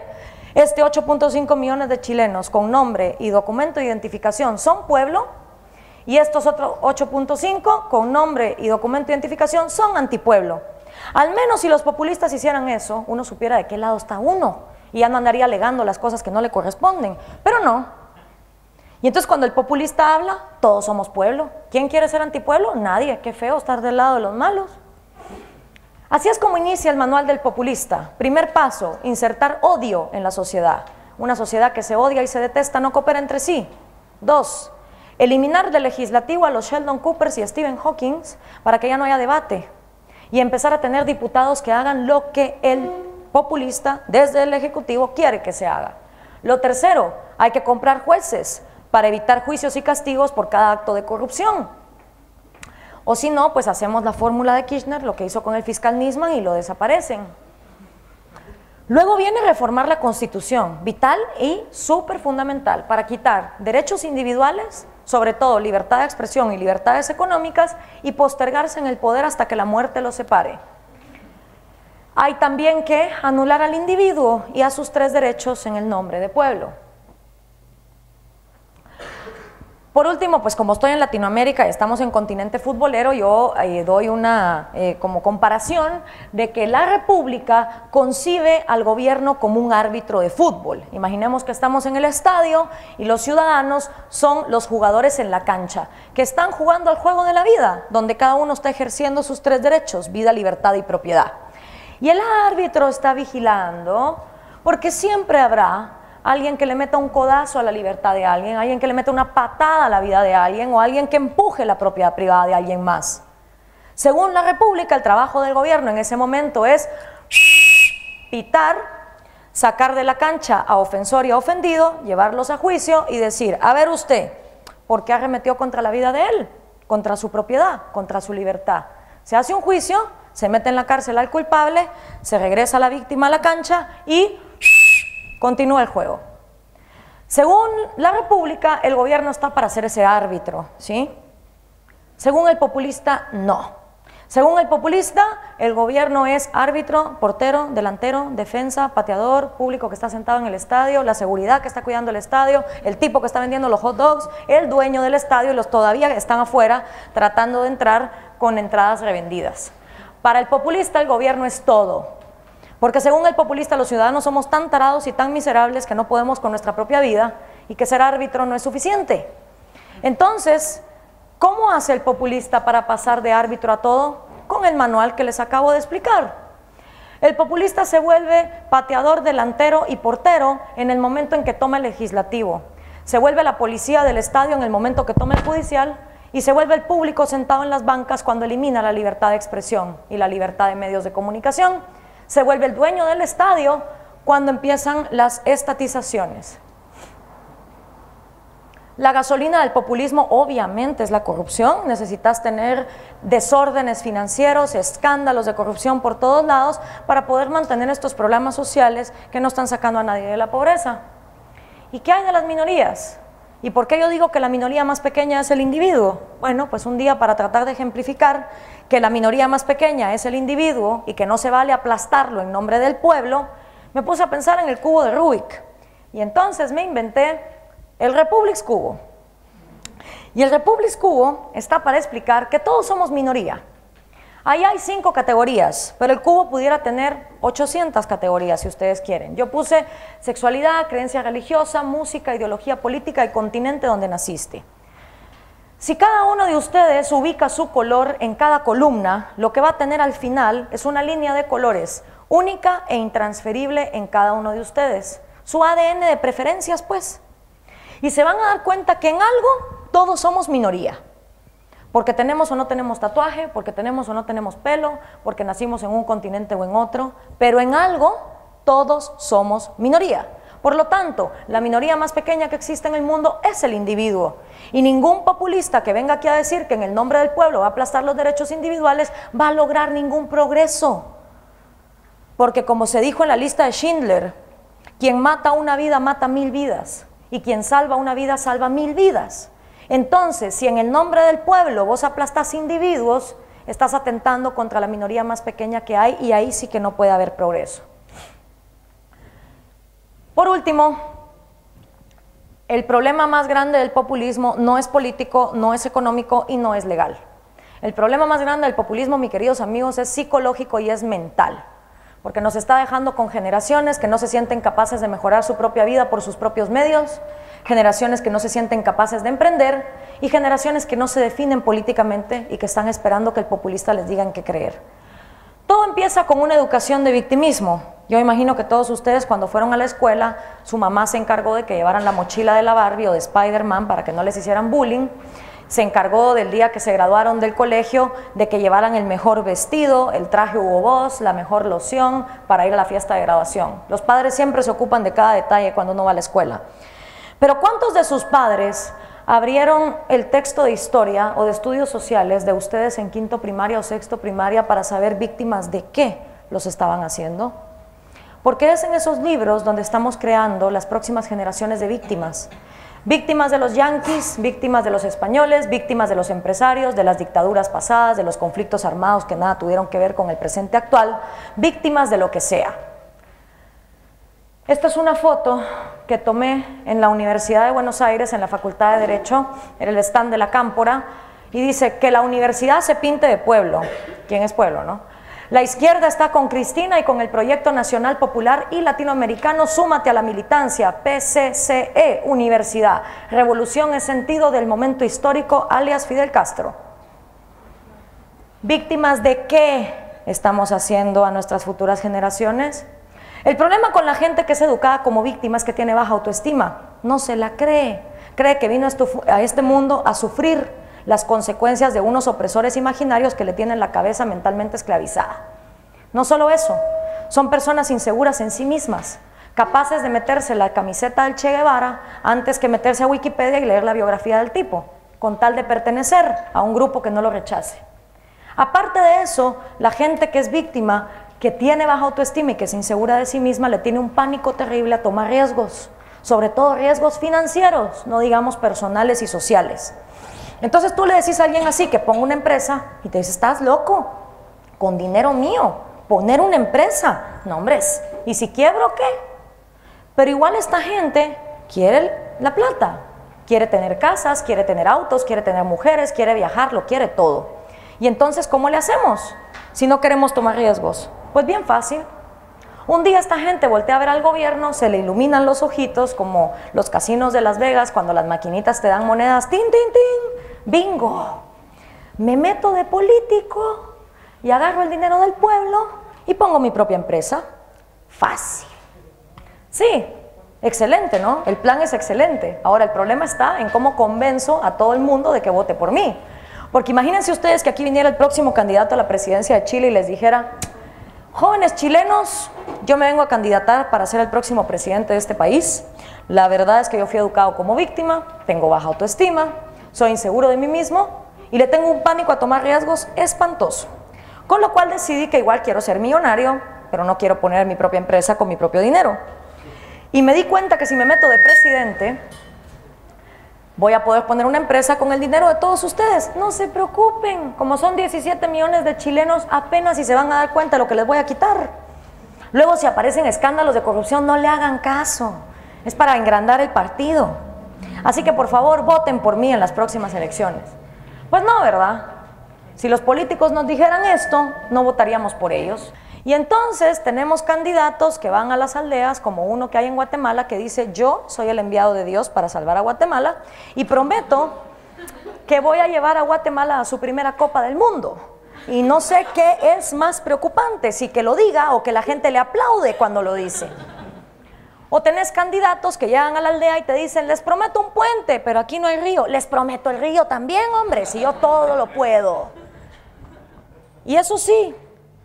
este 8.5 millones de chilenos con nombre y documento de identificación son pueblo, y estos otros 8.5 con nombre y documento de identificación son antipueblo. Al menos si los populistas hicieran eso, uno supiera de qué lado está uno, y ya no andaría alegando las cosas que no le corresponden, pero no. Y entonces cuando el populista habla, todos somos pueblo. ¿Quién quiere ser antipueblo? Nadie. Qué feo estar del lado de los malos. Así es como inicia el manual del populista. Primer paso, insertar odio en la sociedad. Una sociedad que se odia y se detesta no coopera entre sí. 2, eliminar del legislativo a los Sheldon Coopers y Stephen Hawking para que ya no haya debate y empezar a tener diputados que hagan lo que el populista desde el ejecutivo quiere que se haga. Lo tercero, hay que comprar jueces para evitar juicios y castigos por cada acto de corrupción. O si no, pues hacemos la fórmula de Kirchner, lo que hizo con el fiscal Nisman, y lo desaparecen. Luego viene reformar la Constitución, vital y súper fundamental, para quitar derechos individuales, sobre todo libertad de expresión y libertades económicas, y postergarse en el poder hasta que la muerte los separe. Hay también que anular al individuo y a sus 3 derechos en el nombre de pueblo. Por último, pues como estoy en Latinoamérica y estamos en continente futbolero, yo doy una como comparación de que la República concibe al gobierno como un árbitro de fútbol. Imaginemos que estamos en el estadio y los ciudadanos son los jugadores en la cancha, que están jugando al juego de la vida, donde cada uno está ejerciendo sus 3 derechos, vida, libertad y propiedad. Y el árbitro está vigilando, porque siempre habrá alguien que le meta un codazo a la libertad de alguien, alguien que le meta una patada a la vida de alguien o alguien que empuje la propiedad privada de alguien más. Según la República, el trabajo del gobierno en ese momento es pitar, sacar de la cancha a ofensor y a ofendido, llevarlos a juicio y decir, a ver usted, ¿por qué arremetió contra la vida de él? Contra su propiedad, contra su libertad. Se hace un juicio, se mete en la cárcel al culpable, se regresa la víctima a la cancha y continúa el juego. Según la República, el gobierno está para ser ese árbitro, ¿sí? Según el populista, no. Según el populista, el gobierno es árbitro, portero, delantero, defensa, pateador, público que está sentado en el estadio, la seguridad que está cuidando el estadio, el tipo que está vendiendo los hot dogs, el dueño del estadio y los todavía están afuera tratando de entrar con entradas revendidas. Para el populista, el gobierno es todo. Porque según el populista, los ciudadanos somos tan tarados y tan miserables que no podemos con nuestra propia vida y que ser árbitro no es suficiente. Entonces, ¿cómo hace el populista para pasar de árbitro a todo? Con el manual que les acabo de explicar. El populista se vuelve pateador, delantero y portero en el momento en que toma el legislativo. Se vuelve la policía del estadio en el momento que toma el judicial y se vuelve el público sentado en las bancas cuando elimina la libertad de expresión y la libertad de medios de comunicación. Se vuelve el dueño del estadio cuando empiezan las estatizaciones. La gasolina del populismo obviamente es la corrupción. Necesitas tener desórdenes financieros, escándalos de corrupción por todos lados para poder mantener estos problemas sociales que no están sacando a nadie de la pobreza. ¿Y qué hay de las minorías? ¿Y por qué yo digo que la minoría más pequeña es el individuo? Bueno, pues un día para tratar de ejemplificar que la minoría más pequeña es el individuo y que no se vale aplastarlo en nombre del pueblo, me puse a pensar en el cubo de Rubik y entonces me inventé el Republics Cubo. Y el Republics Cubo está para explicar que todos somos minoría. Ahí hay 5 categorías, pero el cubo pudiera tener 800 categorías si ustedes quieren. Yo puse sexualidad, creencia religiosa, música, ideología política y continente donde naciste. Si cada uno de ustedes ubica su color en cada columna, lo que va a tener al final es una línea de colores única e intransferible en cada uno de ustedes. Su ADN de preferencias, pues. Y se van a dar cuenta que en algo todos somos minoría. Porque tenemos o no tenemos tatuaje, porque tenemos o no tenemos pelo, porque nacimos en un continente o en otro, pero en algo todos somos minoría. Por lo tanto, la minoría más pequeña que existe en el mundo es el individuo. Y ningún populista que venga aquí a decir que en el nombre del pueblo va a aplastar los derechos individuales va a lograr ningún progreso. Porque como se dijo en la lista de Schindler, quien mata una vida mata 1000 vidas y quien salva una vida salva 1000 vidas. Entonces, si en el nombre del pueblo vos aplastas individuos, estás atentando contra la minoría más pequeña que hay y ahí sí que no puede haber progreso. Por último, el problema más grande del populismo no es político, no es económico y no es legal. El problema más grande del populismo, mis queridos amigos, es psicológico y es mental, porque nos está dejando con generaciones que no se sienten capaces de mejorar su propia vida por sus propios medios, generaciones que no se sienten capaces de emprender y generaciones que no se definen políticamente y que están esperando que el populista les diga en qué creer. Todo empieza con una educación de victimismo. Yo imagino que todos ustedes cuando fueron a la escuela, su mamá se encargó de que llevaran la mochila de la Barbie o de Spider-Man para que no les hicieran bullying. Se encargó del día que se graduaron del colegio de que llevaran el mejor vestido, el traje Hugo Boss, la mejor loción para ir a la fiesta de graduación. Los padres siempre se ocupan de cada detalle cuando uno va a la escuela. Pero ¿cuántos de sus padres abrieron el texto de historia o de estudios sociales de ustedes en quinto primaria o sexto primaria para saber víctimas de qué los estaban haciendo? Porque es en esos libros donde estamos creando las próximas generaciones de víctimas. Víctimas de los yanquis, víctimas de los españoles, víctimas de los empresarios, de las dictaduras pasadas, de los conflictos armados que nada tuvieron que ver con el presente actual, víctimas de lo que sea. Esta es una foto que tomé en la Universidad de Buenos Aires, en la Facultad de Derecho, en el stand de la Cámpora, y dice que la universidad se pinte de pueblo. ¿Quién es pueblo, no? La izquierda está con Cristina y con el Proyecto Nacional Popular y Latinoamericano Súmate a la Militancia, PCCE, Universidad. Revolución es sentido del momento histórico, alias Fidel Castro. ¿Víctimas de qué estamos haciendo a nuestras futuras generaciones? El problema con la gente que es educada como víctima es que tiene baja autoestima, no se la cree. Cree que vino a este mundo a sufrir las consecuencias de unos opresores imaginarios que le tienen la cabeza mentalmente esclavizada. No solo eso, son personas inseguras en sí mismas, capaces de meterse la camiseta del Che Guevara antes que meterse a Wikipedia y leer la biografía del tipo, con tal de pertenecer a un grupo que no lo rechace. Aparte de eso, la gente que es víctima, que tiene baja autoestima y que es insegura de sí misma, le tiene un pánico terrible a tomar riesgos, sobre todo riesgos financieros, no digamos personales y sociales. Entonces tú le decís a alguien así que ponga una empresa y te dice, estás loco, con dinero mío, poner una empresa. No, hombres, ¿y si quiebro qué? Pero igual esta gente quiere la plata, quiere tener casas, quiere tener autos, quiere tener mujeres, quiere viajar, lo quiere todo. Y entonces, ¿cómo le hacemos si no queremos tomar riesgos? Pues bien fácil. Un día esta gente voltea a ver al gobierno, se le iluminan los ojitos como los casinos de Las Vegas cuando las maquinitas te dan monedas, tin, tin, tin, bingo, me meto de político y agarro el dinero del pueblo y pongo mi propia empresa. Fácil. Sí, excelente, ¿no? El plan es excelente. Ahora el problema está en cómo convenzo a todo el mundo de que vote por mí. Porque imagínense ustedes que aquí viniera el próximo candidato a la presidencia de Chile y les dijera, jóvenes chilenos, yo me vengo a candidatar para ser el próximo presidente de este país. La verdad es que yo fui educado como víctima, tengo baja autoestima, soy inseguro de mí mismo y le tengo un pánico a tomar riesgos espantoso. Con lo cual decidí que igual quiero ser millonario, pero no quiero poner mi propia empresa con mi propio dinero. Y me di cuenta que si me meto de presidente, voy a poder poner una empresa con el dinero de todos ustedes. No se preocupen, como son 17 millones de chilenos, apenas si se van a dar cuenta de lo que les voy a quitar. Luego si aparecen escándalos de corrupción, no le hagan caso. Es para engrandar el partido. Así que por favor, voten por mí en las próximas elecciones. Pues no, ¿verdad? Si los políticos nos dijeran esto, no votaríamos por ellos. Y entonces tenemos candidatos que van a las aldeas, como uno que hay en Guatemala, que dice, yo soy el enviado de Dios para salvar a Guatemala y prometo que voy a llevar a Guatemala a su primera Copa del Mundo. Y no sé qué es más preocupante, si que lo diga o que la gente le aplaude cuando lo dice. O tenés candidatos que llegan a la aldea y te dicen, les prometo un puente, pero aquí no hay río. Les prometo el río también, hombre, si yo todo lo puedo. Y eso sí,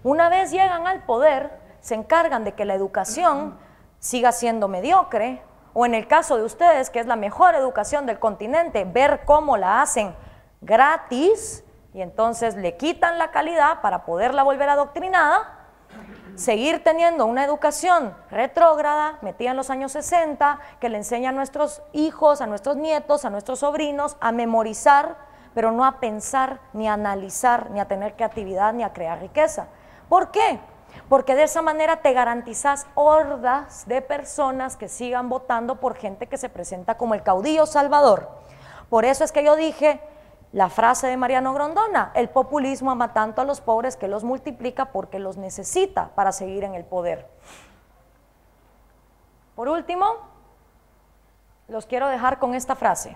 una vez llegan al poder, se encargan de que la educación siga siendo mediocre, o en el caso de ustedes, que es la mejor educación del continente, ver cómo la hacen gratis, y entonces le quitan la calidad para poderla volver adoctrinada, seguir teniendo una educación retrógrada, metida en los años 60, que le enseña a nuestros hijos, a nuestros nietos, a nuestros sobrinos, a memorizar, pero no a pensar, ni a analizar, ni a tener creatividad, ni a crear riqueza. ¿Por qué? Porque de esa manera te garantizas hordas de personas que sigan votando por gente que se presenta como el caudillo salvador. Por eso es que yo dije la frase de Mariano Grondona, el populismo ama tanto a los pobres que los multiplica porque los necesita para seguir en el poder. Por último, los quiero dejar con esta frase.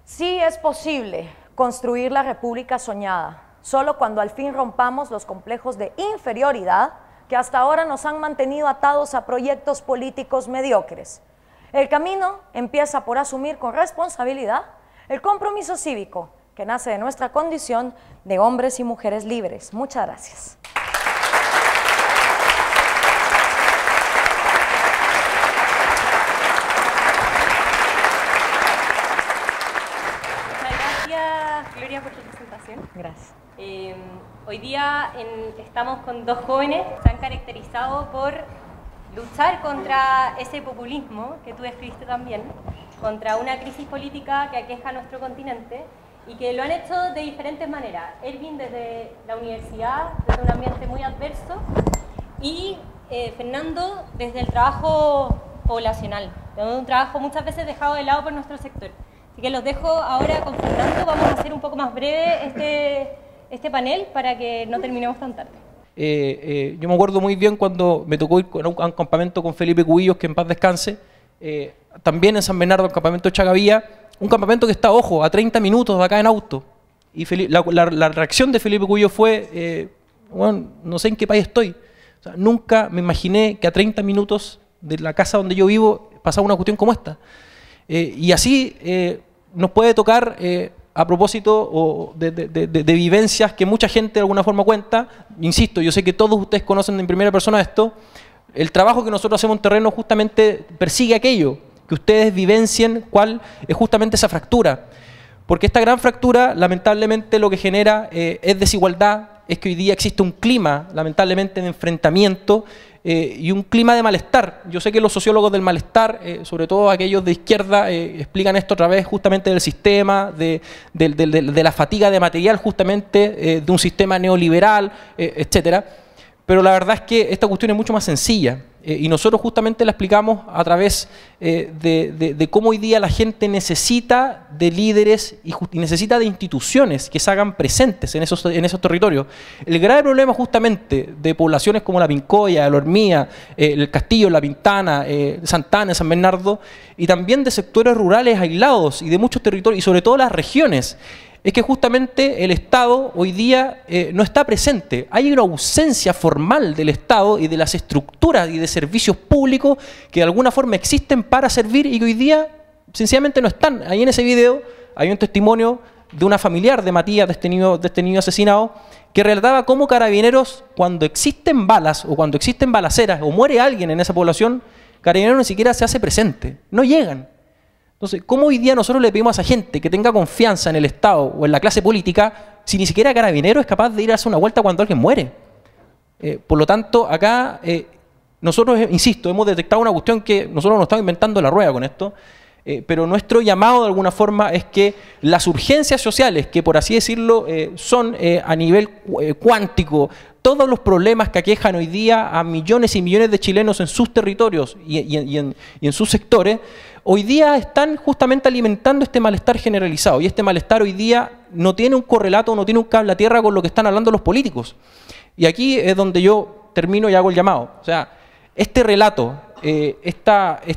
Sí es posible construir la república soñada, solo cuando al fin rompamos los complejos de inferioridad que hasta ahora nos han mantenido atados a proyectos políticos mediocres. El camino empieza por asumir con responsabilidad el compromiso cívico que nace de nuestra condición de hombres y mujeres libres. Muchas gracias. Gloria, por tu presentación. Gracias. Hoy día estamos con dos jóvenes que se han caracterizado por luchar contra ese populismo que tú describiste también, contra una crisis política que aqueja a nuestro continente y que lo han hecho de diferentes maneras. Elvin desde la universidad, desde un ambiente muy adverso, y Fernando desde el trabajo poblacional, de un trabajo muchas veces dejado de lado por nuestro sector. Así que los dejo ahora con Fernando. Vamos a hacer un poco más breve este panel para que no terminemos tan tarde. Yo me acuerdo muy bien cuando me tocó ir a un campamento con Felipe Cubillos, que en paz descanse, también en San Bernardo, el campamento de Chacavía, un campamento que está, ojo, a 30 minutos de acá en auto. Y la reacción de Felipe Cubillos fue, bueno, no sé en qué país estoy. O sea, nunca me imaginé que a 30 minutos de la casa donde yo vivo pasaba una cuestión como esta. Y así nos puede tocar, a propósito de vivencias que mucha gente de alguna forma cuenta. Insisto, yo sé que todos ustedes conocen en primera persona esto. El trabajo que nosotros hacemos en terreno justamente persigue aquello, que ustedes vivencien cuál es justamente esa fractura. Porque esta gran fractura, lamentablemente, lo que genera es desigualdad, es que hoy día existe un clima, lamentablemente, de enfrentamiento y un clima de malestar. Yo sé que los sociólogos del malestar, sobre todo aquellos de izquierda, explican esto a través justamente del sistema, de la fatiga de material, justamente de un sistema neoliberal, etcétera. Pero la verdad es que esta cuestión es mucho más sencilla y nosotros justamente la explicamos a través de cómo hoy día la gente necesita de líderes y necesita de instituciones que se hagan presentes en esos territorios. El grave problema justamente de poblaciones como La Pincoya, La Hormía, el Castillo, La Pintana, Santa Ana, San Bernardo, y también de sectores rurales aislados y de muchos territorios, y sobre todo las regiones, es que justamente el Estado hoy día no está presente. Hay una ausencia formal del Estado y de las estructuras y de servicios públicos que de alguna forma existen para servir y que hoy día sencillamente no están. Ahí en ese video hay un testimonio de una familiar de Matías, de este niño asesinado, que relataba cómo Carabineros, cuando existen balas o cuando existen balaceras o muere alguien en esa población, Carabineros ni siquiera se hace presente, no llegan. Entonces, ¿cómo hoy día nosotros le pedimos a esa gente que tenga confianza en el Estado o en la clase política si ni siquiera Carabinero es capaz de ir a hacer una vuelta cuando alguien muere? Por lo tanto, acá nosotros, insisto, hemos detectado una cuestión que nosotros no estamos inventando la rueda con esto, pero nuestro llamado de alguna forma es que las urgencias sociales, que por así decirlo son a nivel cuántico, todos los problemas que aquejan hoy día a millones y millones de chilenos en sus territorios y en sus sectores, hoy día están justamente alimentando este malestar generalizado. Y este malestar hoy día no tiene un correlato, no tiene un cable a tierra con lo que están hablando los políticos. Y aquí es donde yo termino y hago el llamado. O sea, este relato, esta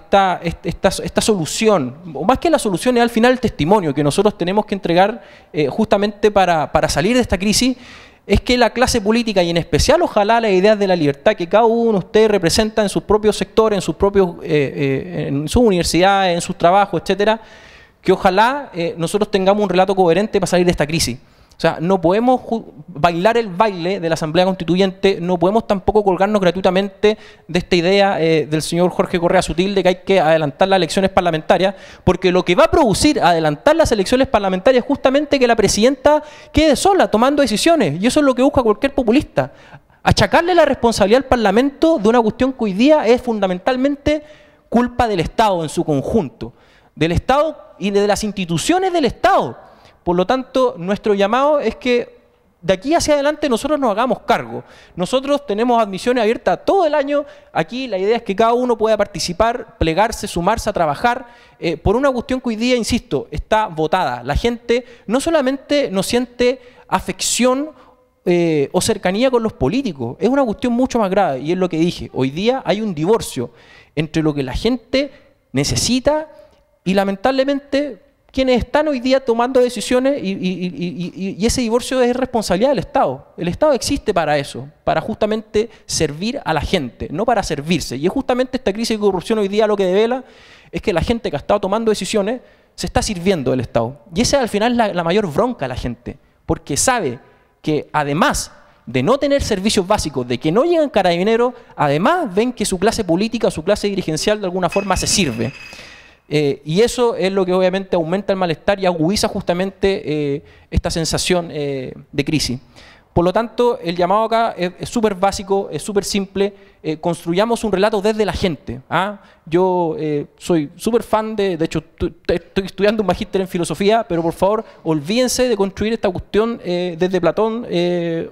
solución, o más que la solución es al final el testimonio que nosotros tenemos que entregar justamente para salir de esta crisis, es que la clase política y en especial ojalá las ideas de la libertad que cada uno de ustedes representa en sus propios sectores, en sus propios, en sus universidades, en sus trabajos, etcétera, que ojalá nosotros tengamos un relato coherente para salir de esta crisis. O sea, no podemos bailar el baile de la Asamblea Constituyente, no podemos tampoco colgarnos gratuitamente de esta idea del señor Jorge Correa Sutil de que hay que adelantar las elecciones parlamentarias, porque lo que va a producir adelantar las elecciones parlamentarias es justamente que la presidenta quede sola tomando decisiones, y eso es lo que busca cualquier populista. Achacarle la responsabilidad al Parlamento de una cuestión que hoy día es fundamentalmente culpa del Estado en su conjunto, del Estado y de las instituciones del Estado. Por lo tanto, nuestro llamado es que de aquí hacia adelante nosotros nos hagamos cargo. Nosotros tenemos admisiones abiertas todo el año. Aquí la idea es que cada uno pueda participar, plegarse, sumarse a trabajar por una cuestión que hoy día, insisto, está votada. La gente no solamente no siente afección o cercanía con los políticos, es una cuestión mucho más grave y es lo que dije. Hoy día hay un divorcio entre lo que la gente necesita y lamentablemente quienes están hoy día tomando decisiones y ese divorcio es responsabilidad del Estado. El Estado existe para eso, para justamente servir a la gente, no para servirse. Y es justamente esta crisis de corrupción hoy día lo que devela es que la gente que ha estado tomando decisiones se está sirviendo del Estado. Y esa al final es la mayor bronca de la gente, porque sabe que además de no tener servicios básicos, de que no llegan carabineros, además ven que su clase política o su clase dirigencial de alguna forma se sirve. Y eso es lo que obviamente aumenta el malestar y agudiza justamente esta sensación de crisis. Por lo tanto, el llamado acá es súper básico, es súper simple. Construyamos un relato desde la gente. Yo soy súper fan de hecho, estoy estudiando un magíster en filosofía, pero por favor, olvídense de construir esta cuestión desde Platón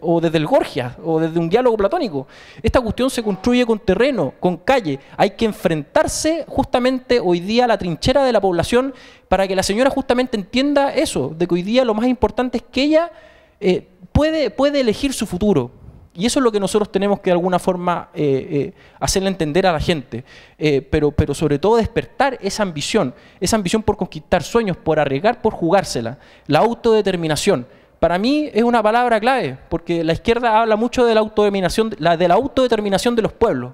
o desde el Gorgias o desde un diálogo platónico. Esta cuestión se construye con terreno, con calle. Hay que enfrentarse justamente hoy día a la trinchera de la población para que la señora justamente entienda eso, de que hoy día lo más importante es que ella puede elegir su futuro. Y eso es lo que nosotros tenemos que de alguna forma hacerle entender a la gente. Pero sobre todo despertar esa ambición por conquistar sueños, por arriesgar, por jugársela. La autodeterminación. Para mí es una palabra clave, porque la izquierda habla mucho de la autodeterminación de los pueblos.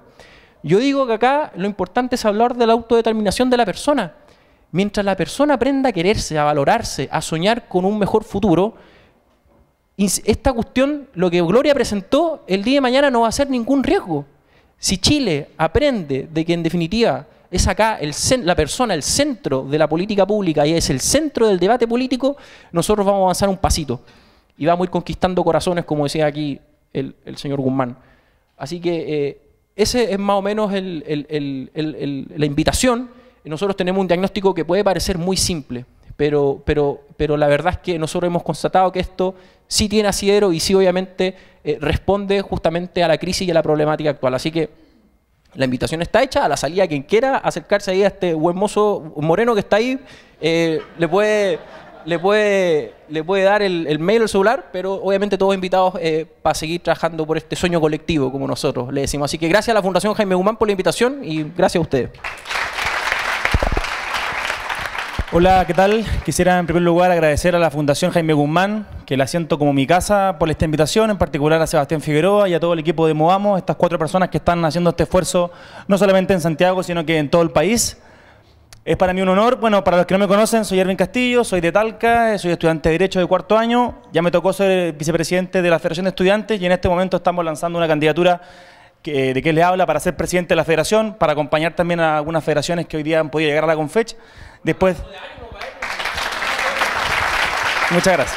Yo digo que acá lo importante es hablar de la autodeterminación de la persona. Mientras la persona aprenda a quererse, a valorarse, a soñar con un mejor futuro, esta cuestión, lo que Gloria presentó, el día de mañana no va a ser ningún riesgo. Si Chile aprende de que en definitiva es acá la persona el centro de la política pública y es el centro del debate político, nosotros vamos a avanzar un pasito y vamos a ir conquistando corazones, como decía aquí el señor Guzmán. Así que ese es más o menos la invitación. Nosotros tenemos un diagnóstico que puede parecer muy simple, pero la verdad es que nosotros hemos constatado que esto sí tiene asidero y sí obviamente responde justamente a la crisis y a la problemática actual. Así que la invitación está hecha. A la salida, quien quiera acercarse ahí a este buen mozo moreno que está ahí, le puede dar el mail o el celular, pero obviamente todos invitados para seguir trabajando por este sueño colectivo, como nosotros le decimos. Así que gracias a la Fundación Jaime Guzmán por la invitación y gracias a ustedes. Hola, ¿qué tal? Quisiera en primer lugar agradecer a la Fundación Jaime Guzmán, que la siento como mi casa, por esta invitación, en particular a Sebastián Figueroa y a todo el equipo de Movamos, estas 4 personas que están haciendo este esfuerzo no solamente en Santiago, sino que en todo el país. Es para mí un honor. Bueno, para los que no me conocen, soy Erwin Castillo, soy de Talca, soy estudiante de Derecho de 4º año, ya me tocó ser vicepresidente de la Federación de Estudiantes y en este momento estamos lanzando una candidatura de que le habla para ser presidente de la federación, para acompañar también a algunas federaciones que hoy día han podido llegar a la Confech. Después... Muchas gracias.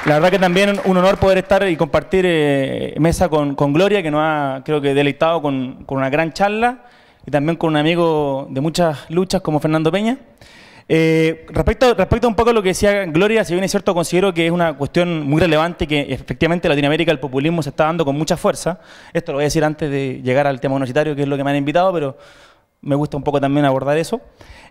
La verdad que también un honor poder estar y compartir mesa con Gloria, que nos ha, creo que, deleitado con una gran charla, y también con un amigo de muchas luchas como Fernando Peña. Respecto a un poco a lo que decía Gloria, si bien es cierto, considero que es una cuestión muy relevante, que efectivamente en Latinoamérica el populismo se está dando con mucha fuerza. Esto lo voy a decir antes de llegar al tema universitario, que es lo que me han invitado, pero me gusta un poco también abordar eso.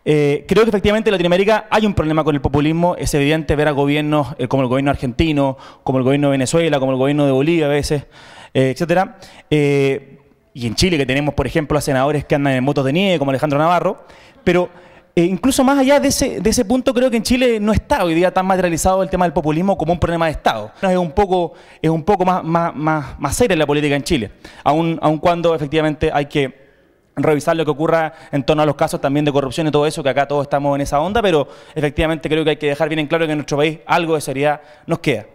Creo que efectivamente en Latinoamérica hay un problema con el populismo. Es evidente ver a gobiernos como el gobierno argentino, como el gobierno de Venezuela, como el gobierno de Bolivia a veces, etcétera. Y en Chile, que tenemos, por ejemplo, a senadores que andan en motos de nieve, como Alejandro Navarro. Pero incluso más allá de ese punto, creo que en Chile no está hoy día tan materializado el tema del populismo como un problema de Estado. Es un poco más seria la política en Chile, aun cuando efectivamente hay que revisar lo que ocurra en torno a los casos también de corrupción y todo eso, que acá todos estamos en esa onda, pero efectivamente creo que hay que dejar bien en claro que en nuestro país algo de seriedad nos queda.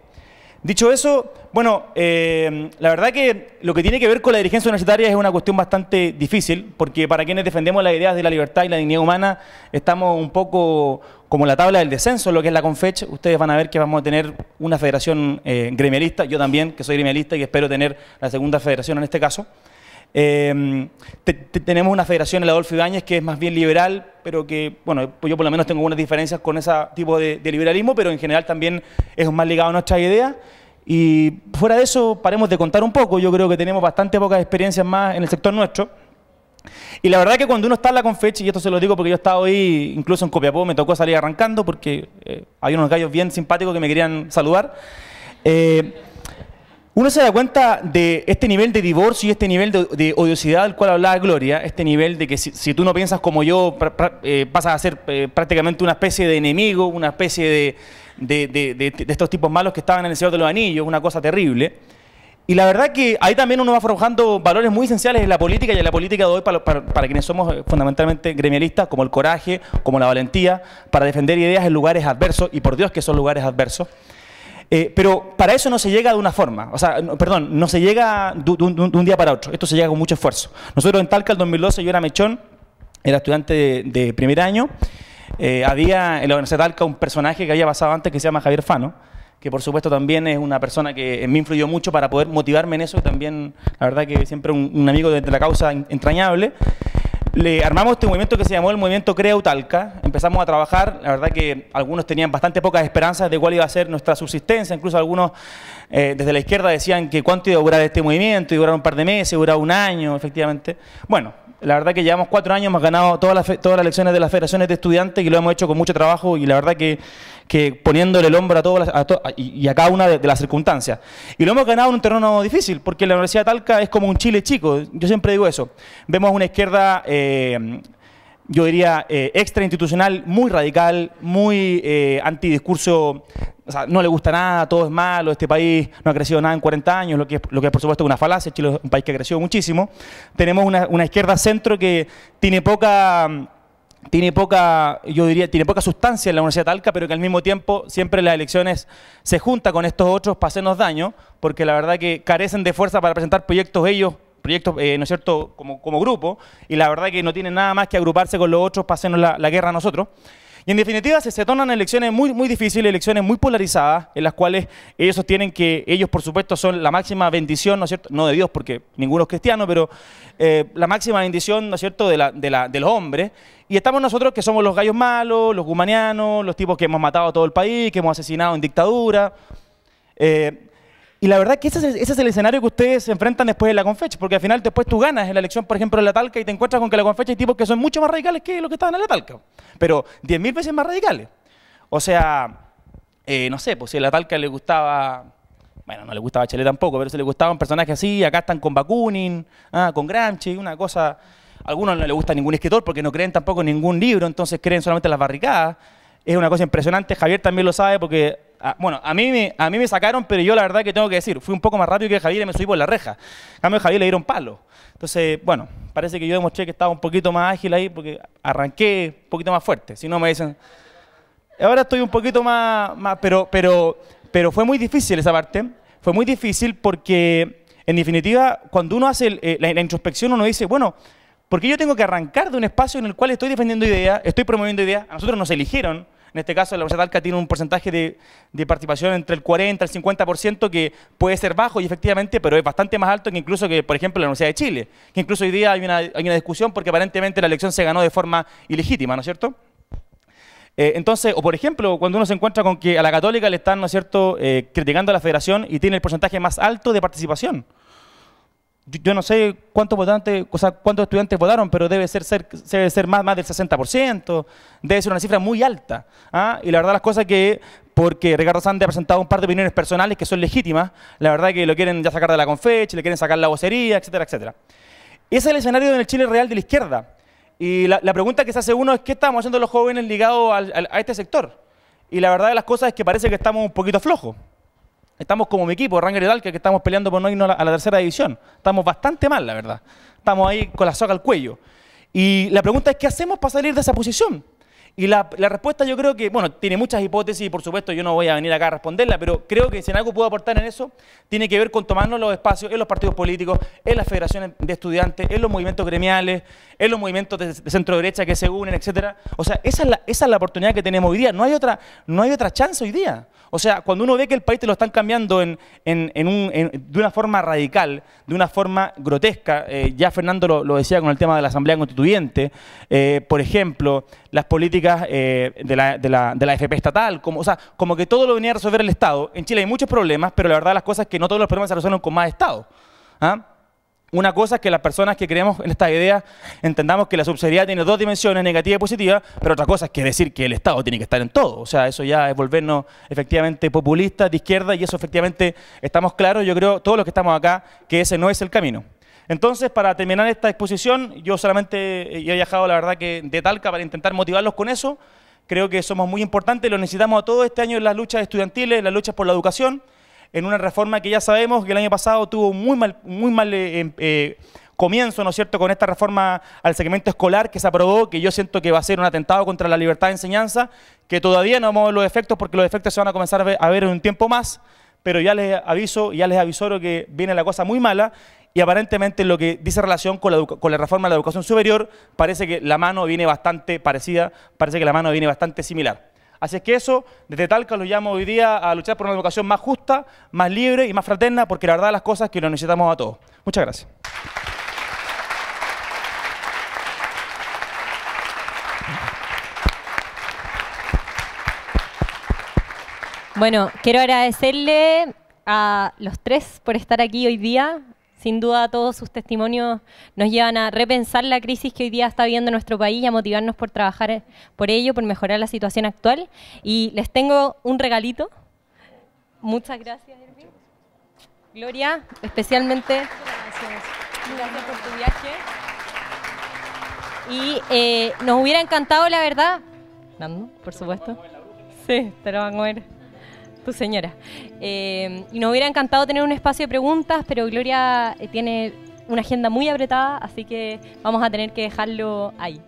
Dicho eso, bueno, la verdad que lo que tiene que ver con la dirigencia universitaria es una cuestión bastante difícil, porque para quienes defendemos las ideas de la libertad y la dignidad humana, estamos un poco como la tabla del descenso, lo que es la Confech. Ustedes van a ver que vamos a tener una federación gremialista, yo también, que soy gremialista y espero tener la segunda federación en este caso. Tenemos una federación en la Adolfo Ibáñez que es más bien liberal, pero que, bueno, yo por lo menos tengo algunas diferencias con ese tipo de liberalismo, pero en general también es más ligado a nuestras ideas. Y fuera de eso, paremos de contar un poco. Yo creo que tenemos bastante pocas experiencias más en el sector nuestro. Y la verdad que cuando uno está en la Confech, y esto se lo digo porque yo estaba hoy incluso en Copiapó, me tocó salir arrancando porque había unos gallos bien simpáticos que me querían saludar. Uno se da cuenta de este nivel de divorcio y este nivel de odiosidad del cual hablaba Gloria, este nivel de que si tú no piensas como yo, pasas a ser prácticamente una especie de enemigo, una especie de estos tipos malos que estaban en el Señor de los Anillos, una cosa terrible. Y la verdad que ahí también uno va forjando valores muy esenciales en la política y en la política de hoy para quienes somos fundamentalmente gremialistas, como el coraje, como la valentía, para defender ideas en lugares adversos, y por Dios que son lugares adversos. Pero para eso no se llega de una forma, o sea, perdón, no se llega de un día para otro, esto se llega con mucho esfuerzo. Nosotros en Talca, el 2012, yo era mechón, era estudiante de primer año, había en la Universidad de Talca un personaje que había pasado antes que se llama Javier Fano, que por supuesto también es una persona que me influyó mucho para poder motivarme en eso, y también la verdad que siempre un amigo de la causa entrañable. Le armamos este movimiento que se llamó el Movimiento Crea Talca, empezamos a trabajar, la verdad que algunos tenían bastante pocas esperanzas de cuál iba a ser nuestra subsistencia, incluso algunos desde la izquierda decían que cuánto iba a durar este movimiento, iba a durar un par de meses, iba a durar un año, efectivamente. Bueno, la verdad que llevamos 4 años, hemos ganado todas las elecciones de las federaciones de estudiantes y lo hemos hecho con mucho trabajo, y la verdad que poniéndole el hombro a cada una de las circunstancias. Y lo hemos ganado en un terreno difícil, porque la Universidad de Talca es como un Chile chico, yo siempre digo eso. Vemos una izquierda, yo diría, extrainstitucional muy radical, muy antidiscurso. O sea, no le gusta nada, todo es malo, este país no ha crecido nada en 40 años, lo que por supuesto es una falacia. Chile es un país que ha crecido muchísimo. Tenemos una izquierda centro que tiene poca, yo diría, tiene poca sustancia en la Universidad de Talca, pero que al mismo tiempo siempre en las elecciones se junta con estos otros para hacernos daño, porque la verdad que carecen de fuerza para presentar proyectos ellos, ¿no es cierto?, como grupo, y la verdad que no tienen nada más que agruparse con los otros para hacernos la guerra a nosotros. Y en definitiva se tornan elecciones muy difíciles, elecciones muy polarizadas, en las cuales ellos sostienen que ellos, por supuesto, son la máxima bendición, ¿no es cierto?, no de Dios, porque ninguno es cristiano, pero la máxima bendición, ¿no es cierto?, de los hombres. Y estamos nosotros que somos los gallos malos, los gumanianos, los tipos que hemos matado a todo el país, que hemos asesinado en dictadura. Y la verdad que ese es el escenario que ustedes se enfrentan después de la Confeche, porque al final después tú ganas en la elección, por ejemplo, en la Talca, y te encuentras con que en la Confeche hay tipos que son mucho más radicales que los que estaban en la Talca, pero 10.000 veces más radicales. O sea, no sé, pues si a la Talca le gustaba, bueno, no le gustaba Bachelet tampoco, pero si le gustaban personajes así, acá están con Bakunin, con Gramsci, una cosa. A algunos no les gusta ningún escritor porque no creen tampoco en ningún libro, entonces creen solamente en las barricadas. Es una cosa impresionante, Javier también lo sabe porque, bueno, a mí me sacaron, pero yo la verdad que tengo que decir, fui un poco más rápido que Javier y me subí por la reja. A cambio, a Javier le dieron palo. Entonces, bueno, parece que yo demostré que estaba un poquito más ágil ahí porque arranqué un poquito más fuerte. Si no me dicen, ahora estoy un poquito más pero fue muy difícil esa parte. Fue muy difícil porque, en definitiva, cuando uno hace la introspección, uno dice, bueno, ¿por qué yo tengo que arrancar de un espacio en el cual estoy defendiendo ideas, estoy promoviendo ideas? A nosotros nos eligieron. En este caso, la Universidad de Talca tiene un porcentaje de participación entre el 40 y el 50%, que puede ser bajo, y efectivamente, pero es bastante más alto que incluso que, por ejemplo, la Universidad de Chile. Que incluso hoy día hay una discusión porque aparentemente la elección se ganó de forma ilegítima, ¿no es cierto? Entonces, o por ejemplo, cuando uno se encuentra con que a la Católica le están, ¿no es cierto?, criticando a la Federación y tiene el porcentaje más alto de participación. Yo no sé cuántos votantes, o sea, cuántos estudiantes votaron, pero debe ser más del 60%, debe ser una cifra muy alta. Y la verdad las cosas que, porque Ricardo Sande ha presentado un par de opiniones personales que son legítimas, la verdad que lo quieren ya sacar de la Confeche, le quieren sacar la vocería, etcétera, etcétera. Ese es el escenario en el Chile real de la izquierda. Y la pregunta que se hace uno es, ¿qué estamos haciendo los jóvenes ligados a este sector? Y la verdad de las cosas es que parece que estamos un poquito flojos. Estamos como mi equipo, Ranger y Talca, que estamos peleando por no irnos a la tercera división. Estamos bastante mal, la verdad. Estamos ahí con la soga al cuello. Y la pregunta es, ¿qué hacemos para salir de esa posición? Y la respuesta yo creo que, bueno, tiene muchas hipótesis y por supuesto yo no voy a venir acá a responderla, pero creo que si en algo puedo aportar en eso, tiene que ver con tomarnos los espacios en los partidos políticos, en las federaciones de estudiantes, en los movimientos gremiales, en los movimientos de centro-derecha que se unen, etcétera. O sea, esa es la oportunidad que tenemos hoy día. No hay otra chance hoy día. O sea, cuando uno ve que el país te lo están cambiando de una forma radical, de una forma grotesca, ya Fernando lo decía con el tema de la Asamblea Constituyente, por ejemplo, las políticas de la AFP estatal, como que todo lo venía a resolver el Estado. En Chile hay muchos problemas, pero la verdad las cosas es que no todos los problemas se resuelven con más Estado. Una cosa es que las personas que creemos en estas ideas entendamos que la subsidiariedad tiene dos dimensiones, negativa y positiva, pero otra cosa es que decir que el Estado tiene que estar en todo. O sea, eso ya es volvernos efectivamente populistas de izquierda, y eso efectivamente estamos claros, yo creo, todos los que estamos acá, que ese no es el camino. Entonces, para terminar esta exposición, yo solamente he viajado, la verdad, que de Talca para intentar motivarlos con eso. Creo que somos muy importantes, lo necesitamos a todos este año en las luchas estudiantiles, en las luchas por la educación, en una reforma que ya sabemos que el año pasado tuvo muy mal comienzo, ¿no es cierto?, con esta reforma al segmento escolar que se aprobó, que yo siento que va a ser un atentado contra la libertad de enseñanza, que todavía no vamos a ver los efectos, porque los efectos se van a comenzar a ver en un tiempo más, pero ya les aviso, ya les avisoro que viene la cosa muy mala, y aparentemente lo que dice relación con la reforma de la educación superior, parece que la mano viene bastante parecida, parece que la mano viene bastante similar. Así es que eso, desde Talca los llamo hoy día a luchar por una educación más justa, más libre y más fraterna, porque la verdad las cosas que lo necesitamos a todos. Muchas gracias. Bueno, quiero agradecerle a los tres por estar aquí hoy día. Sin duda todos sus testimonios nos llevan a repensar la crisis que hoy día está viviendo nuestro país y a motivarnos por trabajar por ello, por mejorar la situación actual. Y les tengo un regalito. Muchas gracias, Irving. Gloria, especialmente gracias por tu viaje. Y nos hubiera encantado, la verdad, Nando, por supuesto. Sí, te lo van a comer tu señora. Y nos hubiera encantado tener un espacio de preguntas, pero Gloria tiene una agenda muy apretada, así que vamos a tener que dejarlo ahí.